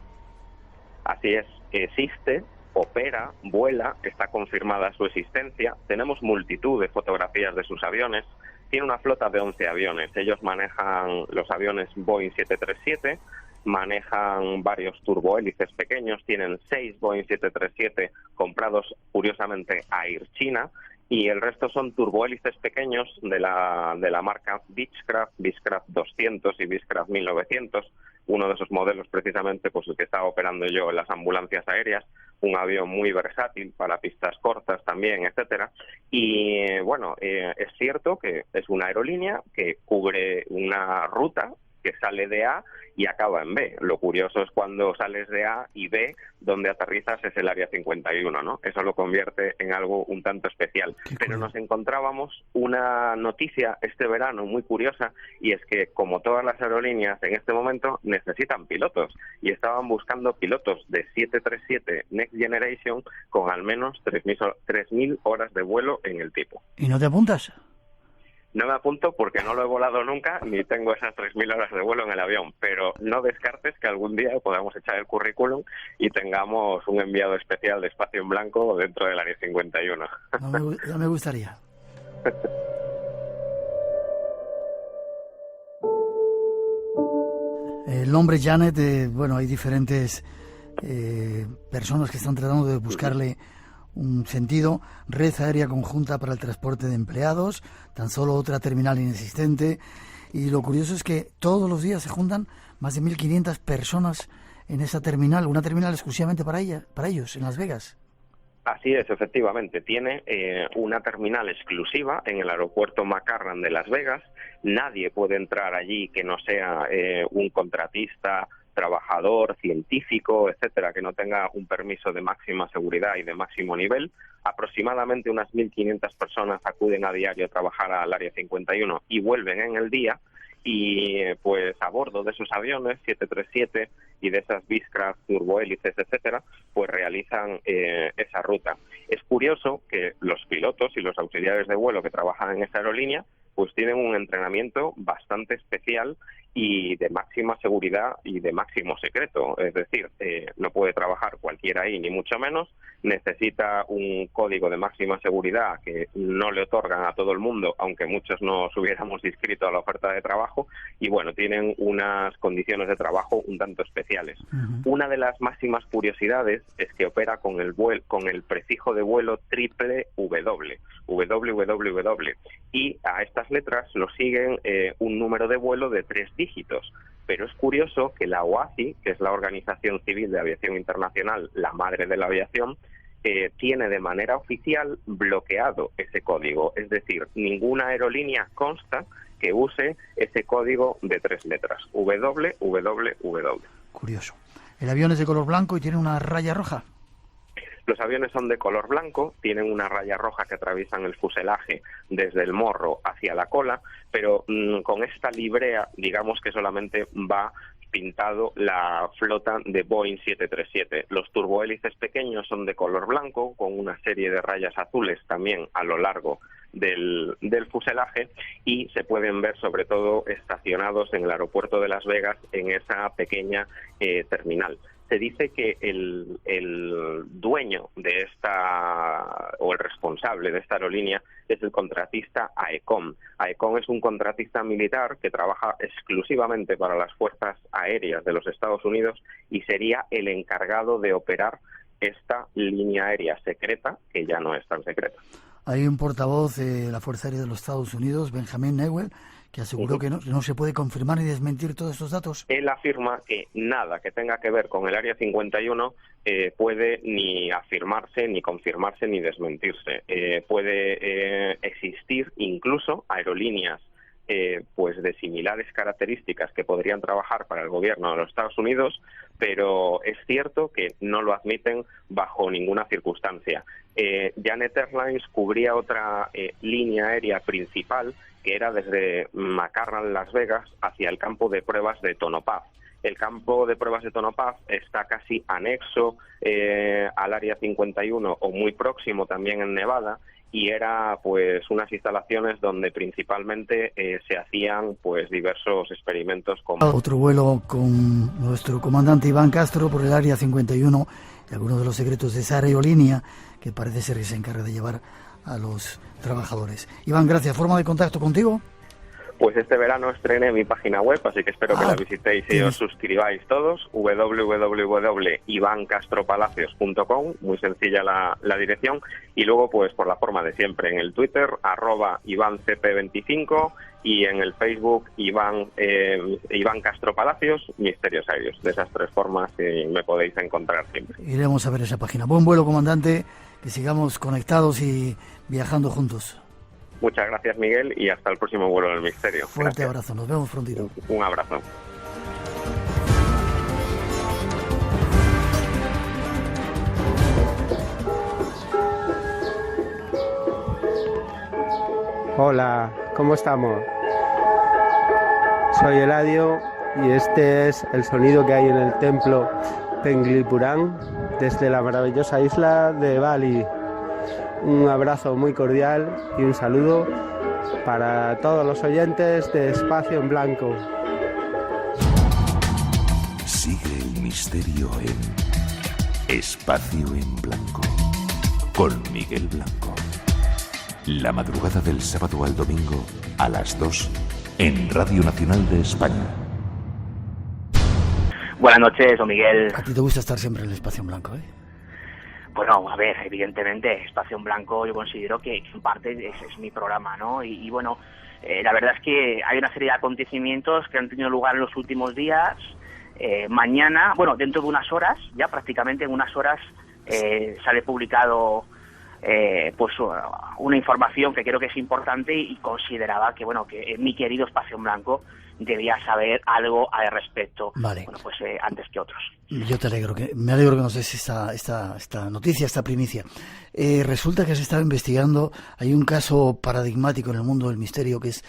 Así es, existe, opera, vuela, está confirmada su existencia. Tenemos multitud de fotografías de sus aviones. Tiene una flota de 11 aviones. Ellos manejan los aviones Boeing 737, manejan varios turbohélices pequeños, tienen 6 Boeing 737 comprados curiosamente a Air China, y el resto son turbohélices pequeños de la marca Beechcraft, Beechcraft 200 y Beechcraft 1900, uno de esos modelos precisamente pues el que estaba operando yo en las ambulancias aéreas, un avión muy versátil para pistas cortas también, etcétera. Y bueno, es cierto que es una aerolínea que cubre una ruta que sale de A y acaba en B. Lo curioso es cuando sales de A y B, donde aterrizas es el Área 51, ¿no? Eso lo convierte en algo un tanto especial. Pero nos encontrábamos una noticia este verano muy curiosa, y es que, como todas las aerolíneas en este momento, necesitan pilotos, y estaban buscando pilotos de 737 Next Generation con al menos 3.000 horas de vuelo en el tipo. ¿Y no te apuntas? No me apunto porque no lo he volado nunca, ni tengo esas 3.000 horas de vuelo en el avión, pero no descartes que algún día podamos echar el currículum y tengamos un enviado especial de Espacio en Blanco dentro del Área 51. Ya me gustaría. El nombre Janet, bueno, hay diferentes personas que están tratando de buscarle un sentido. Red aérea conjunta para el transporte de empleados, tan solo otra terminal inexistente, y lo curioso es que todos los días se juntan más de 1.500 personas en esa terminal, una terminal exclusivamente para ellos, en Las Vegas. Así es, efectivamente. Tiene una terminal exclusiva en el aeropuerto McCarran de Las Vegas. Nadie puede entrar allí que no sea un contratista, trabajador, científico, etcétera, que no tenga un permiso de máxima seguridad y de máximo nivel. Aproximadamente unas 1.500 personas acuden a diario a trabajar al Área 51 y vuelven en el día, y pues a bordo de esos aviones 737 y de esas Beechcraft turbohélices, etcétera, pues realizan esa ruta. Es curioso que los pilotos y los auxiliares de vuelo que trabajan en esa aerolínea pues tienen un entrenamiento bastante especial y de máxima seguridad y de máximo secreto. Es decir, no puede trabajar cualquiera ahí, ni mucho menos. Necesita un código de máxima seguridad que no le otorgan a todo el mundo, aunque muchos nos hubiéramos inscrito a la oferta de trabajo. Y bueno, tienen unas condiciones de trabajo un tanto especiales. Una de las máximas curiosidades es que opera con el prefijo de vuelo triple W, www, y a estas letras lo siguen un número de vuelo de 3 dígitos. Pero es curioso que la OACI, que es la Organización Civil de Aviación Internacional, la madre de la aviación, tiene de manera oficial bloqueado ese código. Es decir, ninguna aerolínea consta que use ese código de 3 letras, www. Curioso. ¿El avión es de color blanco y tiene una raya roja? Los aviones son de color blanco, tienen una raya roja que atraviesan el fuselaje desde el morro hacia la cola, pero con esta librea, digamos que solamente va pintado la flota de Boeing 737. Los turbohélices pequeños son de color blanco, con una serie de rayas azules también a lo largo del fuselaje, y se pueden ver sobre todo estacionados en el aeropuerto de Las Vegas en esa pequeña terminal. Se dice que el dueño de o el responsable de esta aerolínea es el contratista AECOM. AECOM es un contratista militar que trabaja exclusivamente para las fuerzas aéreas de los Estados Unidos y sería el encargado de operar esta línea aérea secreta, que ya no es tan secreta. Hay un portavoz de la Fuerza Aérea de los Estados Unidos, Benjamin Newell, que aseguró que no se puede confirmar ni desmentir todos estos datos. Él afirma que nada que tenga que ver con el Área 51 puede ni afirmarse, ni confirmarse, ni desmentirse. Puede existir incluso aerolíneas pues de similares características que podrían trabajar para el gobierno de los Estados Unidos, pero es cierto que no lo admiten bajo ninguna circunstancia. Janet Airlines cubría otra línea aérea principal, que era desde McCarran, Las Vegas, hacia el campo de pruebas de Tonopah. El campo de pruebas de Tonopah está casi anexo al Área 51 o muy próximo también en Nevada, y era pues unas instalaciones donde principalmente se hacían pues diversos experimentos. Otro vuelo con nuestro comandante Iván Castro por el Área 51 y algunos de los secretos de esa aerolínea que parece ser que se encarga de llevar a los trabajadores. Iván, gracias. ¿Forma de contacto contigo? Pues este verano estrené mi página web, así que espero que la visitéis y os suscribáis todos, www.ivancastropalacios.com, muy sencilla la dirección, y luego pues por la forma de siempre, en el Twitter, @IvánCP25, y en el Facebook, Iván Castro Palacios, Misterios Aéreos. De esas 3 formas me podéis encontrar siempre. Iremos a ver esa página. Buen vuelo, comandante, que sigamos conectados y viajando juntos. Muchas gracias, Miguel, y hasta el próximo vuelo del misterio. Fuerte abrazo, nos vemos prontito. Un abrazo. Hola, ¿cómo estamos? Soy Eladio y este es el sonido que hay en el templo Penglipurán desde la maravillosa isla de Bali. Un abrazo muy cordial y un saludo para todos los oyentes de Espacio en Blanco. Sigue el misterio en Espacio en Blanco con Miguel Blanco. La madrugada del sábado al domingo a las 2 en Radio Nacional de España. Buenas noches, don Miguel. A ti te gusta estar siempre en el Espacio en Blanco, ¿eh? Bueno, a ver, evidentemente, Espacio en Blanco yo considero que en parte es mi programa, ¿no? Y bueno, la verdad es que hay una serie de acontecimientos que han tenido lugar en los últimos días. Mañana, bueno, dentro de unas horas, ya prácticamente en unas horas, sale publicado pues una información que creo que es importante y consideraba que, bueno, que mi querido Espacio en Blanco debía saber algo al respecto. Vale. Bueno, pues antes que otros. Yo me alegro que nos des esta noticia, esta primicia. Resulta que se estaba investigando, hay un caso paradigmático en el mundo del misterio que es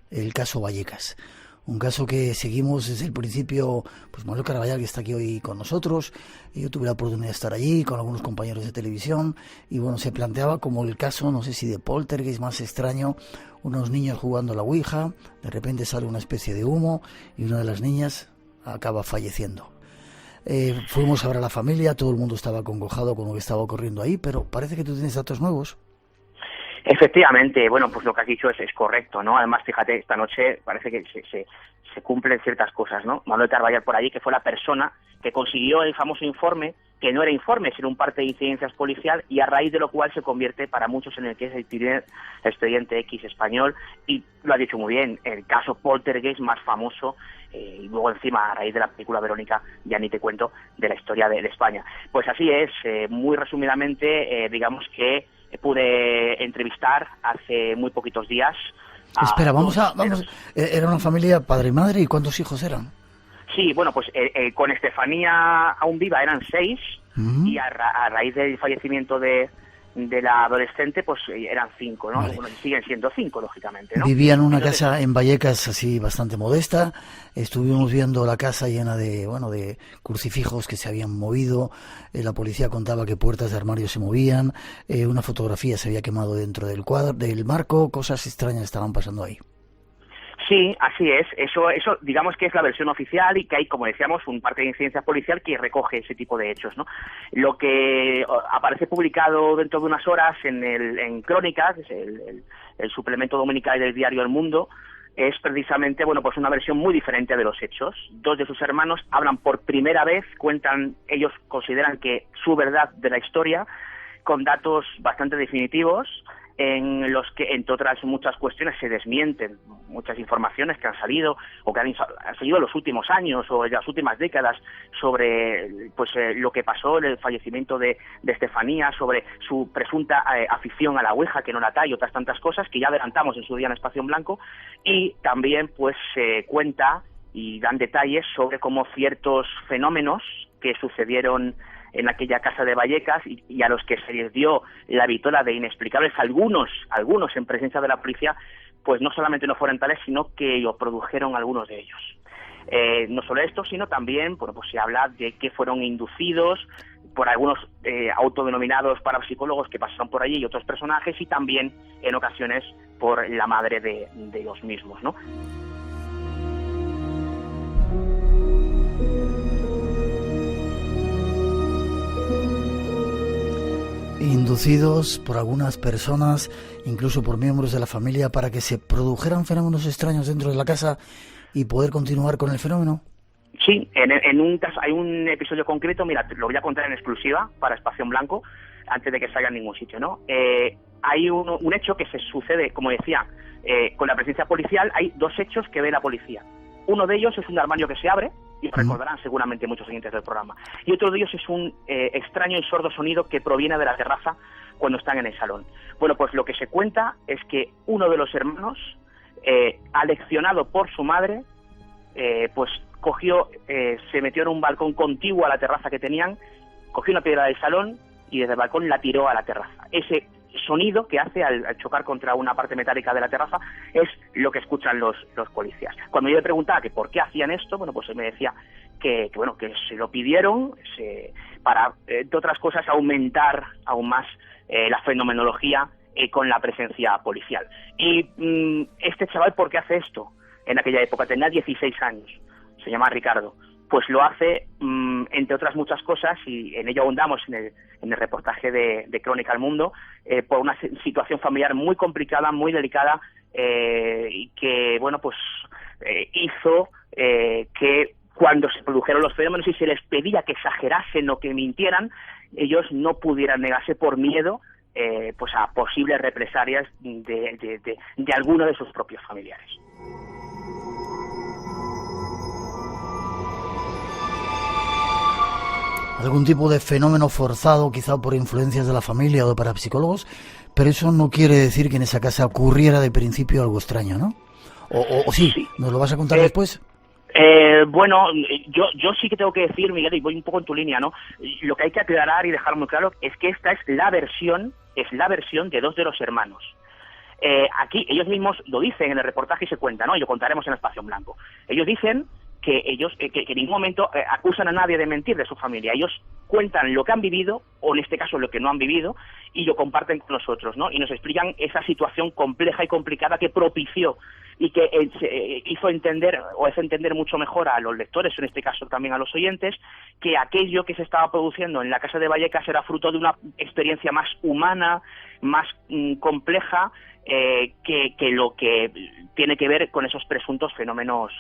el caso Vallecas. Un caso que seguimos desde el principio, pues Manuel Caraballar, que está aquí hoy con nosotros. Yo tuve la oportunidad de estar allí con algunos compañeros de televisión y bueno, se planteaba como el caso, no sé si de poltergeist más extraño, unos niños jugando a la ouija, de repente sale una especie de humo y una de las niñas acaba falleciendo. Fuimos a ver a la familia, todo el mundo estaba acongojado con lo que estaba ocurriendo ahí, pero parece que tú tienes datos nuevos. Efectivamente, bueno, pues lo que has dicho es correcto, ¿no? Además, fíjate, esta noche parece que se cumplen ciertas cosas, ¿no? Manuel Caraballar por allí, que fue la persona que consiguió el famoso informe, que no era informe, sino un parte de incidencias policial, y a raíz de lo cual se convierte para muchos en el que es el expediente X español, y lo ha dicho muy bien, el caso poltergeist más famoso, y luego encima, a raíz de la película Verónica, ya ni te cuento, de la historia de España. Pues así es, muy resumidamente, digamos que pude entrevistar hace muy poquitos días. Espera, vamos. Era una familia padre y madre, ¿y cuántos hijos eran? Sí, bueno, pues con Estefanía aún viva eran 6 y a raíz del fallecimiento de la adolescente, pues eran 5, ¿no? Vale. Bueno, siguen siendo 5, lógicamente, ¿no? Vivían en una casa en Vallecas así bastante modesta. Estuvimos viendo la casa llena de crucifijos que se habían movido. La policía contaba que puertas de armario se movían. Una fotografía se había quemado dentro del marco. Cosas extrañas estaban pasando ahí. Sí, así es. Eso digamos que es la versión oficial y que hay, como decíamos, un parte de incidencia policial que recoge ese tipo de hechos, ¿no? Lo que aparece publicado dentro de unas horas en Crónicas, que es el suplemento dominical del diario El Mundo, es precisamente, bueno, pues una versión muy diferente de los hechos. 2 de sus hermanos hablan por primera vez, ellos consideran que su verdad de la historia, con datos bastante definitivos, en los que, entre otras muchas cuestiones, se desmienten muchas informaciones que han salido o que han salido en los últimos años o en las últimas décadas sobre pues lo que pasó en el fallecimiento de Estefanía, sobre su presunta afición a la ouija, que no la tal, y otras tantas cosas que ya adelantamos en su día en Espacio en Blanco. Y también pues se cuenta y dan detalles sobre cómo ciertos fenómenos que sucedieron en aquella casa de Vallecas y a los que se les dio la vitola de inexplicables, algunos en presencia de la policía, pues no solamente no fueron tales, sino que lo produjeron algunos de ellos. No solo esto, sino también, bueno, pues se habla de que fueron inducidos por algunos autodenominados parapsicólogos que pasaron por allí y otros personajes, y también en ocasiones por la madre de los mismos, ¿no? inducidos por algunas personas, incluso por miembros de la familia, para que se produjeran fenómenos extraños dentro de la casa y poder continuar con el fenómeno? Sí, en un caso, hay un episodio concreto, mira, te lo voy a contar en exclusiva para Espacio en Blanco, antes de que salga en ningún sitio, ¿no? Hay un hecho que se sucede, como decía, con la presencia policial. Hay dos hechos que ve la policía. Uno de ellos es un armario que se abre, y lo recordarán seguramente muchos oyentes del programa, y otro de ellos es un extraño y sordo sonido que proviene de la terraza cuando están en el salón. Bueno, pues lo que se cuenta es que uno de los hermanos, aleccionado por su madre, pues cogió, se metió en un balcón contiguo a la terraza que tenían, cogió una piedra del salón y desde el balcón la tiró a la terraza. Ese sonido que hace al chocar contra una parte metálica de la terraza es lo que escuchan los policías. Cuando yo le preguntaba que por qué hacían esto, bueno, pues él me decía que se lo pidieron para, entre otras cosas, aumentar aún más la fenomenología con la presencia policial. Y este chaval, ¿por qué hace esto? En aquella época tenía 16 años, se llama Ricardo. Pues lo hace, entre otras muchas cosas, y en ello abundamos en el reportaje de Crónica al Mundo, por una situación familiar muy complicada, muy delicada, y que, bueno, pues hizo que cuando se produjeron los fenómenos y se les pedía que exagerasen o que mintieran, ellos no pudieran negarse por miedo pues a posibles represalias de alguno de sus propios familiares. Algún tipo de fenómeno forzado, quizá por influencias de la familia o de parapsicólogos, pero eso no quiere decir que en esa casa ocurriera de principio algo extraño, ¿no? ¿O sí? ¿Nos lo vas a contar después? Bueno, yo sí que tengo que decir, Miguel, y voy un poco en tu línea, ¿no? Lo que hay que aclarar y dejar muy claro es que esta es la versión de dos de los hermanos. Aquí ellos mismos lo dicen en el reportaje y se cuenta, ¿no? Y lo contaremos en Espacio en Blanco. Ellos dicen que ellos que en ningún momento acusan a nadie de mentir de su familia. Ellos cuentan lo que han vivido, o en este caso lo que no han vivido, y lo comparten con nosotros, ¿no? Y nos explican esa situación compleja y complicada que propició y que hizo entender, o hace entender mucho mejor a los lectores, en este caso también a los oyentes, que aquello que se estaba produciendo en la casa de Vallecas era fruto de una experiencia más humana, más compleja, que lo que tiene que ver con esos presuntos fenómenos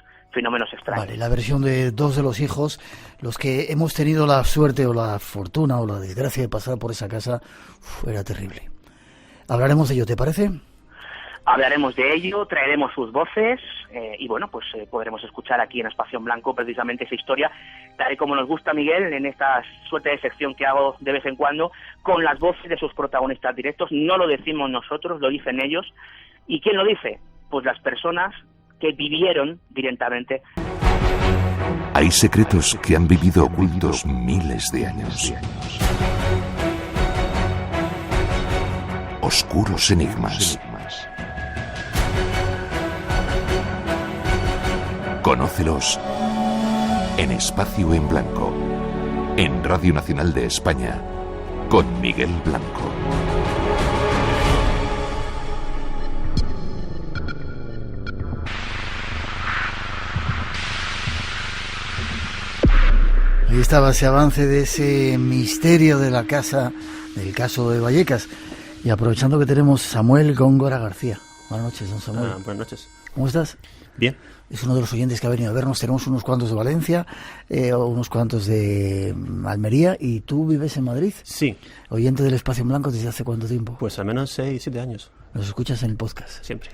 extraños. Vale, la versión de dos de los hijos, los que hemos tenido la suerte o la fortuna o la desgracia de pasar por esa casa, era terrible. Hablaremos de ello, ¿te parece? Hablaremos de ello, traeremos sus voces y bueno, pues podremos escuchar aquí en Espacio en Blanco precisamente esa historia, tal y como nos gusta, Miguel, en esta suerte de sección que hago de vez en cuando, con las voces de sus protagonistas directos. No lo decimos nosotros, lo dicen ellos. ¿Y quién lo dice? Pues las personas que vivieron directamente. Hay secretos que han vivido ocultos miles de años. Oscuros enigmas. Conócelos en Espacio en Blanco, en Radio Nacional de España, con Miguel Blanco. Ahí estaba ese avance de ese misterio de la casa, del caso de Vallecas. Y aprovechando que tenemos Samuel Góngora García. Buenas noches, don Samuel. Buenas noches. ¿Cómo estás? Bien. Es uno de los oyentes que ha venido a vernos. Tenemos unos cuantos de Valencia, unos cuantos de Almería, y tú vives en Madrid. Sí. Oyente del Espacio en Blanco, ¿desde hace cuánto tiempo? Pues al menos 6, 7 años. ¿Nos escuchas en el podcast? Siempre.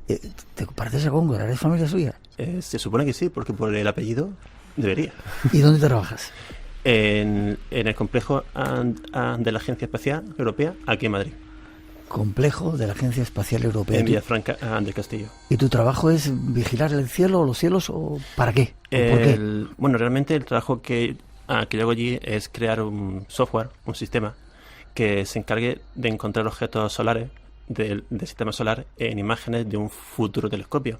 ¿Te pareces a Góngora? ¿Eres familia suya? Se supone que sí, porque por el apellido debería. ¿Y dónde trabajas? En el complejo de la Agencia Espacial Europea, aquí en Madrid. Complejo de la Agencia Espacial Europea. En Villafranca del Castillo. ¿Y tu trabajo es vigilar el cielo o los cielos o para qué? ¿O por qué? Bueno, realmente el trabajo que yo hago allí es crear un software, un sistema que se encargue de encontrar objetos solares del sistema solar en imágenes de un futuro telescopio.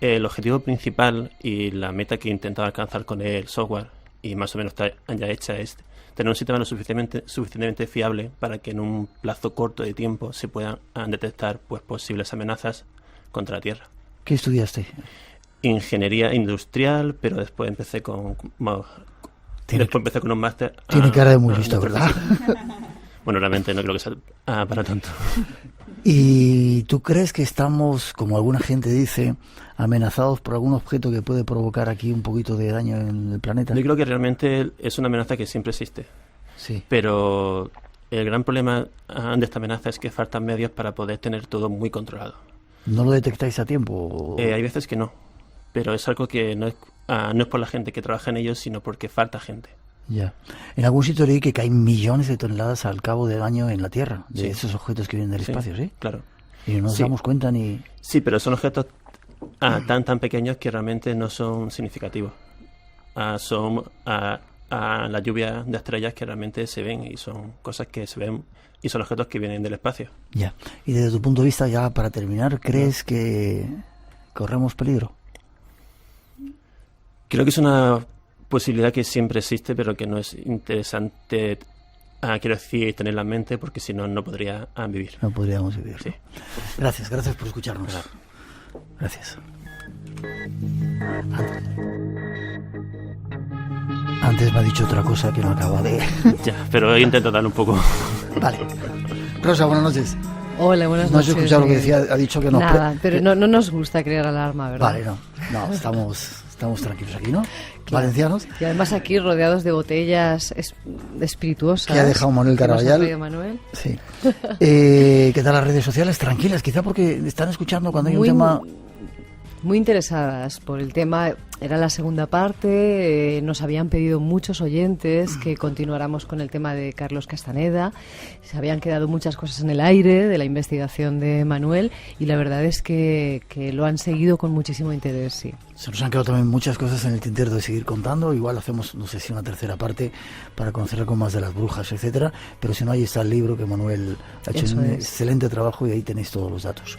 El objetivo principal y la meta que he intentado alcanzar con el software, y más o menos está ya hecha, es tener un sistema lo suficientemente fiable para que en un plazo corto de tiempo se puedan detectar pues posibles amenazas contra la Tierra. ¿Qué estudiaste? Ingeniería industrial, pero después empecé con un máster. Tiene cara de muy listo, ¿verdad? Bueno, realmente no creo que sea para tanto. ¿Y tú crees que estamos, como alguna gente dice, amenazados por algún objeto que puede provocar aquí un poquito de daño en el planeta? Yo creo que realmente es una amenaza que siempre existe. Sí. Pero el gran problema de esta amenaza es que faltan medios para poder tener todo muy controlado. ¿No lo detectáis a tiempo? Hay veces que no, pero es algo que no es por la gente que trabaja en ellos, sino porque falta gente. Ya. En algún sitio leí que caen millones de toneladas al cabo del año en la Tierra, de Sí. esos objetos que vienen del espacio, ¿sí? Claro. Y no nos Sí. damos cuenta ni... Sí, pero son objetos tan pequeños que realmente no son significativos. Son la lluvia de estrellas que realmente se ven, y son cosas que se ven, y son objetos que vienen del espacio. Ya. Y desde tu punto de vista, ya para terminar, ¿crees que corremos peligro? Creo que es una posibilidad que siempre existe, pero que no es interesante, quiero decir, tenerla en mente, porque si no, no podría vivir. No podríamos vivir. Sí. Gracias por escucharnos. Gracias. Antes me ha dicho otra cosa que no acaba de... Ya, pero intento dar un poco. Vale. Rosa, buenas noches. Hola, buenas No has noches. escuchado lo que decía, ha dicho que no... Nada, pero no nos gusta crear alarma, ¿verdad? Vale, no, estamos tranquilos aquí, ¿no? Claro. Valencianos. Y además aquí rodeados de botellas espirituosas. Que ha dejado Manuel que nos ha Caraballal. traído Manuel. Sí. ¿Qué tal las redes sociales? Tranquilas, quizá porque están escuchando cuando hay un tema... Muy interesadas por el tema. Era la segunda parte, nos habían pedido muchos oyentes que continuáramos con el tema de Carlos Castaneda, se habían quedado muchas cosas en el aire de la investigación de Manuel, y la verdad es que lo han seguido con muchísimo interés, sí. Se nos han quedado también muchas cosas en el tintero de seguir contando, igual hacemos, no sé si una tercera parte para conocer algo más de las brujas, etcétera, pero si no, ahí está el libro que Manuel ha hecho un excelente trabajo y ahí tenéis todos los datos.